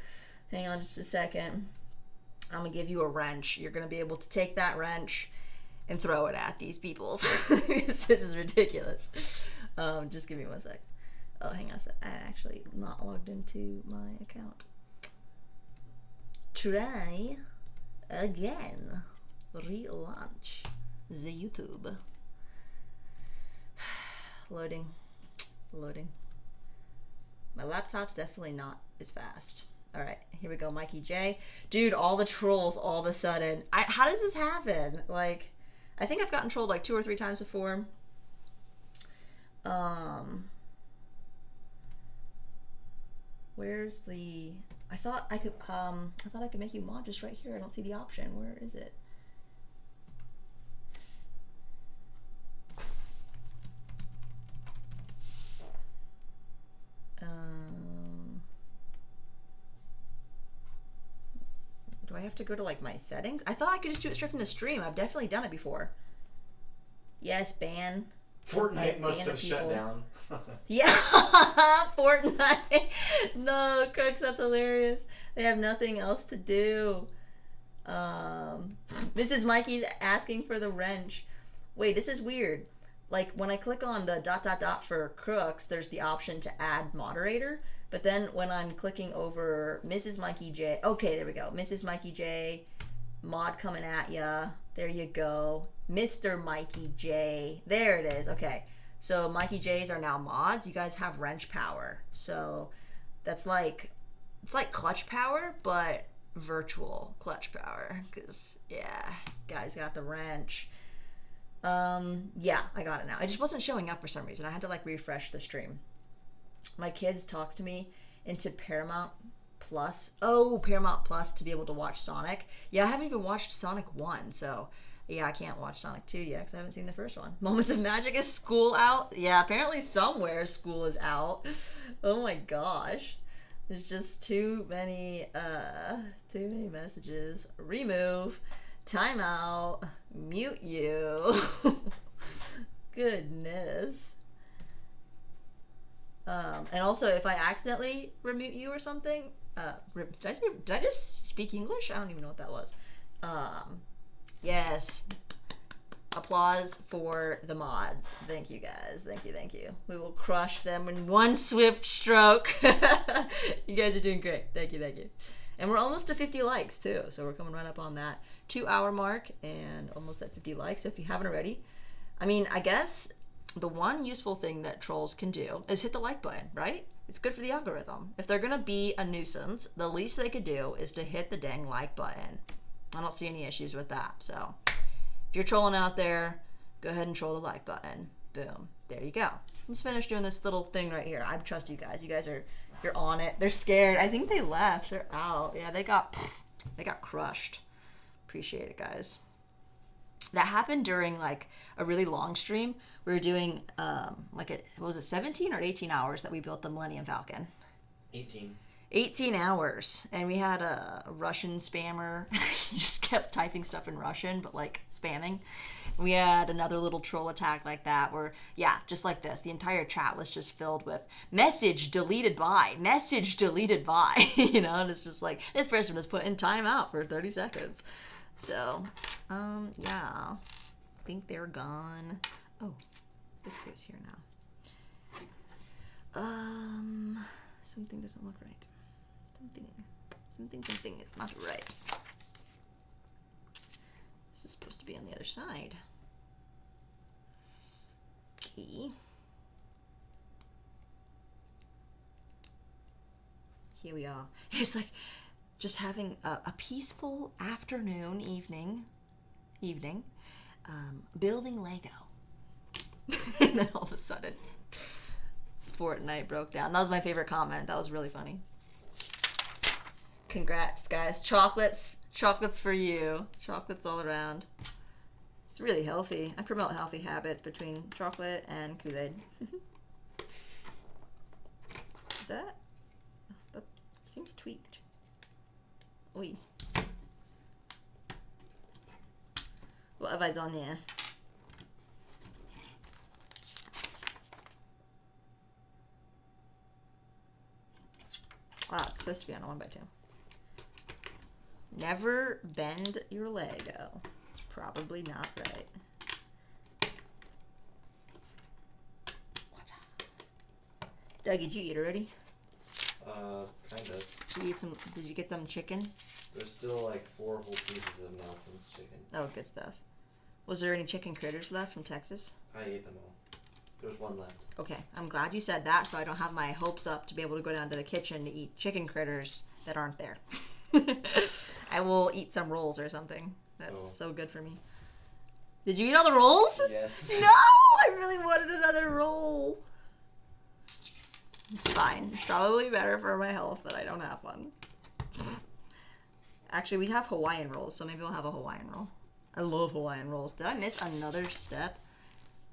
Hang on just a second. I'm going to give you a wrench. You're going to be able to take that wrench and throw it at these peoples. This is ridiculous. Just give me 1 sec. Oh, hang on a sec. I actually not logged into my account. Try again. Relaunch the YouTube. Loading. My laptop's definitely not as fast. All right, here we go, Mikey J. Dude, all the trolls all of a sudden. How does this happen? Like, I think I've gotten trolled like 2 or 3 times before. Where's the? I thought I could make you mod just right here. I don't see the option. Where is it? Do I have to go to like my settings? I thought I could just do it straight from the stream. I've definitely done it before. Yes, ban. Fortnite must have shut down. Yeah, Fortnite. No, Crooks, that's hilarious. They have nothing else to do. Mrs. Mikey's asking for the wrench. Wait, this is weird. Like, when I click on the ... for Crooks, there's the option to add moderator. But then when I'm clicking over Mrs. Mikey J... Okay, there we go. Mrs. Mikey J, mod coming at ya. There you go. Mr. Mikey J. There it is. Okay. So Mikey J's are now mods. You guys have wrench power. So that's like... It's like clutch power, but virtual clutch power. Because, yeah, guys got the wrench. Yeah, I got it now. I just wasn't showing up for some reason. I had to like refresh the stream. My kids talked to me into Paramount Plus. Oh, Paramount Plus to be able to watch Sonic. Yeah, I haven't even watched Sonic 1, so yeah, I can't watch Sonic 2 yet because I haven't seen the first one. Moments of Magic, is school out? Yeah, apparently somewhere school is out. Oh my gosh. There's just too many messages. Remove. Timeout. Mute you. Goodness. And also, if I accidentally remute you or something, did I just speak English? I don't even know what that was. Yes. Applause for the mods. Thank you, guys. Thank you. We will crush them in one swift stroke. You guys are doing great. Thank you. And we're almost to 50 likes, too. So we're coming right up on that 2-hour mark and almost at 50 likes. So if you haven't already, I mean, I guess the one useful thing that trolls can do is hit the like button, right? It's good for the algorithm. If they're going to be a nuisance, the least they could do is to hit the dang like button. I don't see any issues with that. So if you're trolling out there, go ahead and troll the like button. Boom. There you go. Let's finish doing this little thing right here. I trust you guys. You guys you're on it. They're scared. I think they left. They're out. Yeah, they got crushed. Appreciate it, guys. That happened during like a really long stream. We were doing what was it, 17 or 18 hours that we built the Millennium Falcon? 18 hours. And we had a Russian spammer. He just kept typing stuff in Russian, but like spamming. We had another little troll attack like that where, yeah, just like this. The entire chat was just filled with message deleted by, you know, and it's just like, this person was put in timeout for 30 seconds. So, yeah, I think they're gone. Oh, this goes here now. Something doesn't look right. Something is not right. This is supposed to be on the other side. Okay. Here we are. It's like just having a peaceful afternoon, evening, building Lego. And then all of a sudden, Fortnite broke down. That was my favorite comment. That was really funny. Congrats, guys. Chocolates for you. Chocolates all around. It's really healthy. I promote healthy habits between chocolate and Kool-Aid. Is that? That seems tweaked. Oi. What have I done here? It's supposed to be on a 1x2. Never bend your Lego. It's probably not right. Doug, did you eat already? Kind of. you eat some? Did you get some chicken? There's still like 4 whole pieces of Nelson's chicken. Oh, good stuff. Was there any chicken critters left from Texas? I ate them all. There's 1 left. Okay, I'm glad you said that, so I don't have my hopes up to be able to go down to the kitchen to eat chicken critters that aren't there. I will eat some rolls or something. That's so good for me. Did you eat all the rolls? Yes. No! I really wanted another roll. It's fine. It's probably better for my health that I don't have one. Actually, we have Hawaiian rolls, so maybe we'll have a Hawaiian roll. I love Hawaiian rolls. Did I miss another step?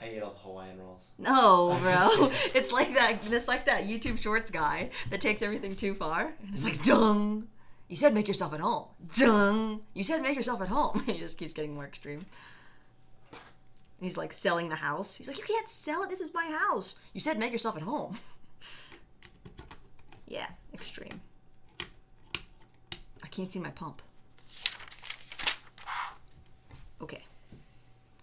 I ate all the Hawaiian rolls. No, bro. It's like that YouTube Shorts guy that takes everything too far. And it's like, dung. You said make yourself at home. Dung. You said make yourself at home. He just keeps getting more extreme. And he's like selling the house. He's like, you can't sell it. This is my house. You said make yourself at home. Yeah, extreme. I can't see my pump. Okay.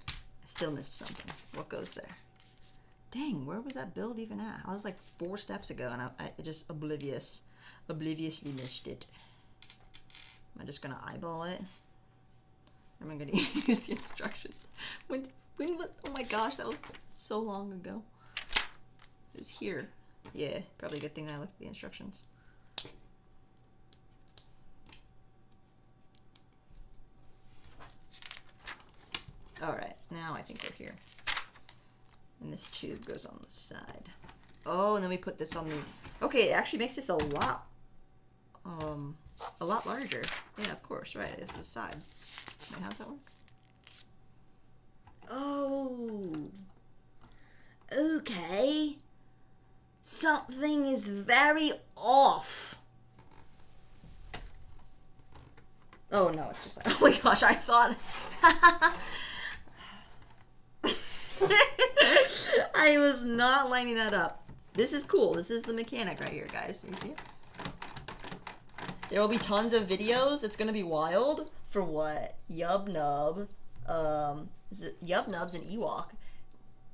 I still missed something. What goes there? Dang, where was that build even at? I was like 4 steps ago and I just obliviously missed it. Am I just gonna eyeball it? Or am I gonna use the instructions? When was, oh my gosh, that was so long ago. It was here. Yeah, probably a good thing I looked at the instructions. Alright, now I think we're here. And this tube goes on the side. Oh, and then we put this on the... Okay, it actually makes this a lot larger. Yeah, of course, right. This is the side. Wait, how's that work? Oh. Okay. Something is very off. Oh no, it's just like, oh my gosh, I thought... I was not lining that up. This is cool. This is the mechanic right here, guys. You see it? There will be tons of videos. It's gonna be wild for what? Yub Nub. Is it Yub Nub's an Ewok?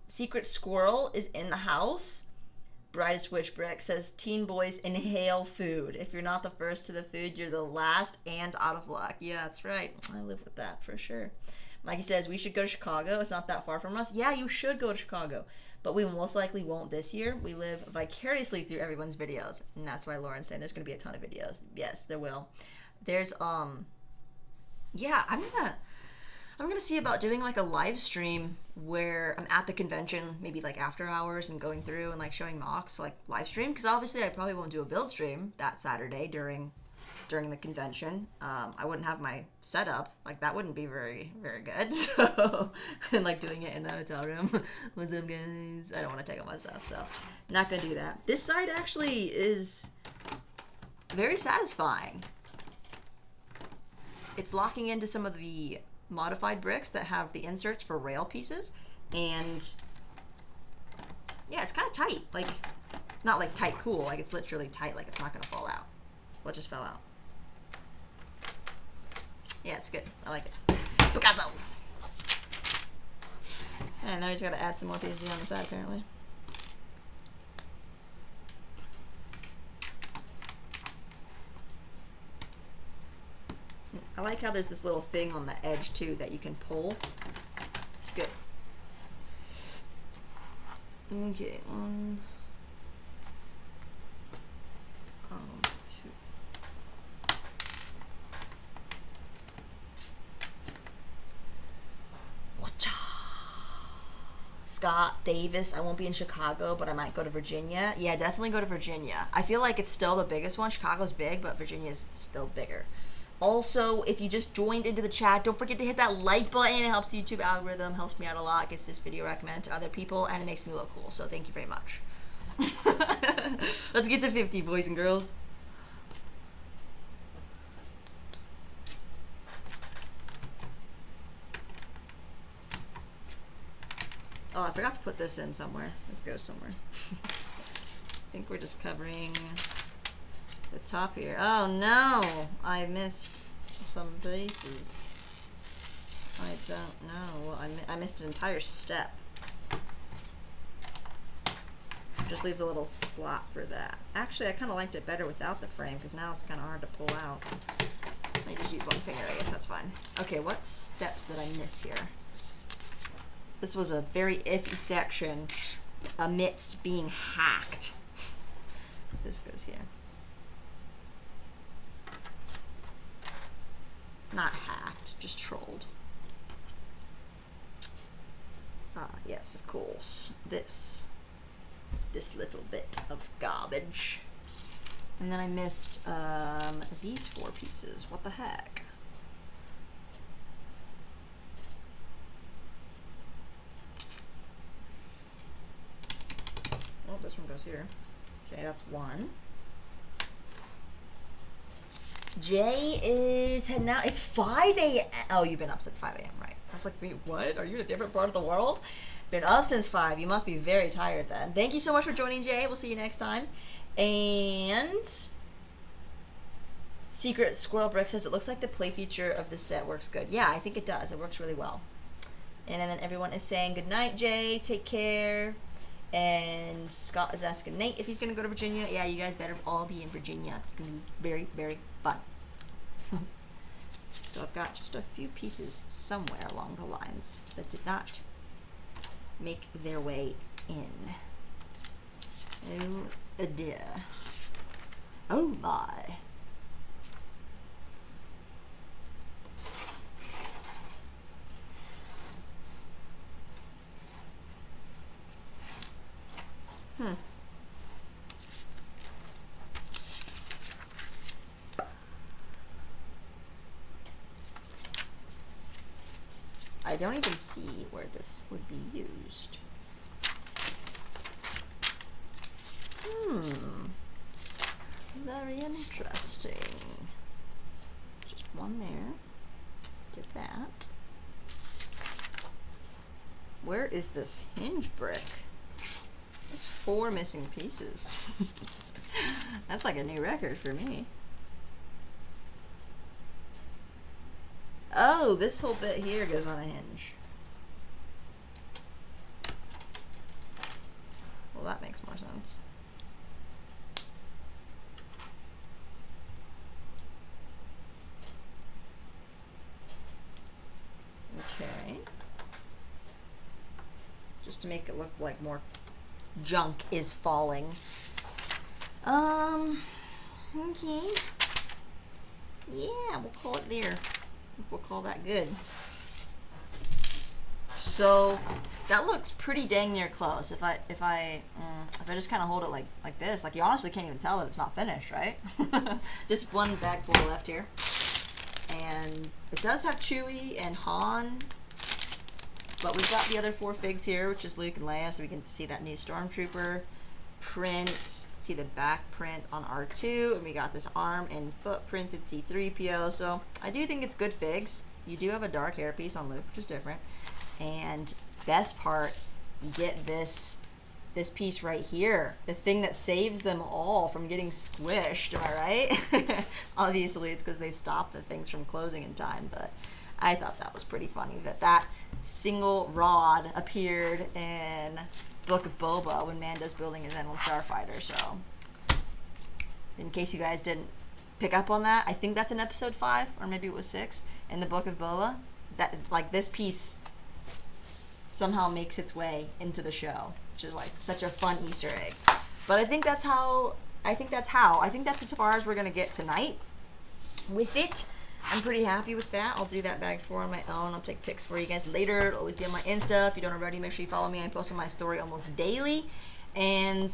Secret Squirrel is in the house. Brightest Witch Brick says, teen boys inhale food. If you're not the first to the food, you're the last and out of luck. Yeah, that's right. I live with that for sure. Mikey says, we should go to Chicago. It's not that far from us. Yeah, you should go to Chicago. But we most likely won't this year. We live vicariously through everyone's videos. And that's why Lauren's saying there's going to be a ton of videos. Yes, there will. There's, yeah, I'm gonna see about doing like a live stream where I'm at the convention, maybe like after hours and going through and like showing mocks, like live stream. Because obviously I probably won't do a build stream that Saturday during the convention. I wouldn't have my setup. Like that wouldn't be very, very good. So, and like doing it in the hotel room. What's up, guys? I don't want to take all my stuff, so not gonna do that. This side actually is very satisfying. It's locking into some of the modified bricks that have the inserts for rail pieces, and yeah, it's kind of tight. Like, not like tight cool, like it's literally tight, like it's not gonna fall out. What just fell out? Yeah, it's good. I like it. Picasso! And now we just gotta add some more pieces on the side, apparently. I like how there's this little thing on the edge too that you can pull. It's good. Okay, 1, 2. Scott Davis, I won't be in Chicago, but I might go to Virginia. Yeah, definitely go to Virginia. I feel like it's still the biggest one. Chicago's big, but Virginia's still bigger. Also, if you just joined into the chat, don't forget to hit that like button. It helps the YouTube algorithm, helps me out a lot, gets this video recommended to other people, and it makes me look cool. So thank you very much. Let's get to 50, boys and girls. Oh, I forgot to put this in somewhere. This goes somewhere. I think we're just covering the top here. Oh no! I missed some places. I don't know. Well, I missed an entire step. Just leaves a little slot for that. Actually, I kind of liked it better without the frame because now it's kind of hard to pull out. I just use one finger, I guess that's fine. Okay, what steps did I miss here? This was a very iffy section amidst being hacked. This goes here. Not hacked, just trolled. Yes, of course. This little bit of garbage. And then I missed these 4 pieces. What the heck? Oh, this one goes here. Okay, that's 1. Jay is heading out. It's 5 a.m. Oh, you've been up since 5 a.m., right? I was like, wait, what? Are you in a different part of the world? Been up since 5. You must be very tired then. Thank you so much for joining, Jay. We'll see you next time. And Secret Squirrel Brick says, it looks like the play feature of this set works good. Yeah, I think it does. It works really well. And then everyone is saying, good night, Jay. Take care. And Scott is asking Nate if he's going to go to Virginia. Yeah, you guys better all be in Virginia. It's going to be very, very fun. So I've got just a few pieces somewhere along the lines that did not make their way in. Oh dear. Oh my. I don't even see where this would be used. Very interesting. Just one there. Did that. Where is this hinge brick? There's 4 missing pieces. That's like a new record for me. Oh, this whole bit here goes on a hinge. Well, that makes more sense. Okay. Just to make it look like more junk is falling. Okay. Yeah, we'll call it there. We'll call that good. So that looks pretty dang near close. If I just kind of hold it like this, like you honestly can't even tell that it's not finished, right? Just one bag full left here, and it does have Chewie and Han, but we've got the other 4 figs here, which is Luke and Leia, so we can see that new Stormtrooper print. See the back print on R2, and we got this arm and foot printed C-3PO. So I do think it's good figs. You do have a dark hairpiece on Luke, which is different. And best part, you get this piece right here, the thing that saves them all from getting squished. Am I right? Obviously, it's because they stopped the things from closing in time, but I thought that was pretty funny that single rod appeared in Book of Boba when Mando's building his N1 Starfighter. So in case you guys didn't pick up on that, I think that's in episode 5 or maybe it was 6 in the Book of Boba, that like this piece somehow makes its way into the show, which is like such a fun Easter egg. But I think that's as far as we're gonna get tonight with it. I'm pretty happy with that. I'll do that bag 4 on my own. I'll take pics for you guys later. It'll always be on my Insta. If you don't already, make sure you follow me. I post on my story almost daily. And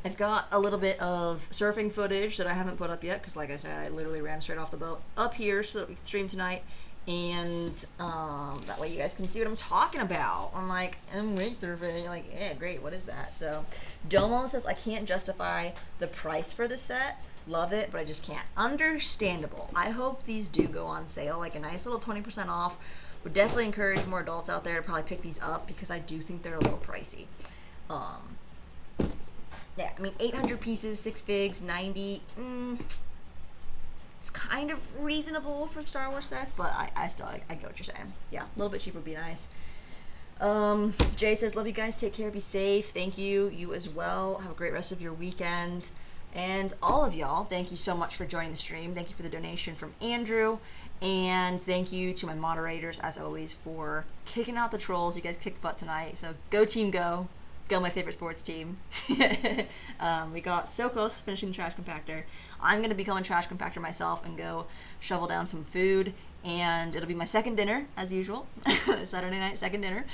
I've got a little bit of surfing footage that I haven't put up yet because, like I said, I literally ran straight off the boat up here so that we can stream tonight. And that way you guys can see what I'm talking about. I'm like, I'm wake surfing. You're like, yeah, great. What is that? So Domo says, I can't justify the price for the set. Love it, but I just can't. Understandable. I hope these do go on sale, like a nice little 20% off. Would definitely encourage more adults out there to probably pick these up because I do think they're a little pricey. Yeah, I mean, 800 pieces, 6 figs, 90. It's kind of reasonable for Star Wars sets, but I still get what you're saying. Yeah, a little bit cheaper would be nice. Jay says, love you guys. Take care. Be safe. Thank you. You as well. Have a great rest of your weekend. And all of y'all, thank you so much for joining the stream. Thank you for the donation from Andrew. And thank you to my moderators, as always, for kicking out the trolls. You guys kicked butt tonight. So go team go. Go my favorite sports team. We got so close to finishing the Trash Compactor. I'm going to become a Trash Compactor myself and go shovel down some food. And it'll be my second dinner, as usual. Saturday night, second dinner.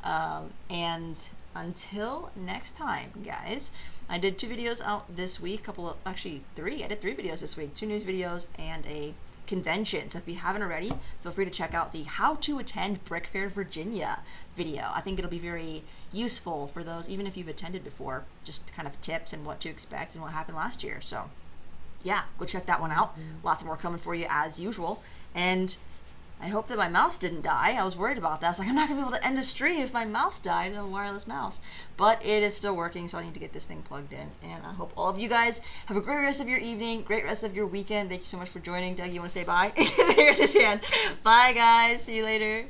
And until next time, guys, I did 2 videos out this week. Actually 3. I did 3 videos this week. 2 news videos and a convention. So if you haven't already, feel free to check out the How to Attend Brickfair Virginia video. I think it'll be very useful for those, even if you've attended before, just kind of tips and what to expect and what happened last year. So yeah, go check that one out. Lots more coming for you as usual. And I hope that my mouse didn't die. I was worried about that. I was like, I'm not going to be able to end the stream if my mouse died, a wireless mouse. But it is still working, so I need to get this thing plugged in. And I hope all of you guys have a great rest of your evening, great rest of your weekend. Thank you so much for joining. Doug, you want to say bye? There's his hand. Bye, guys. See you later.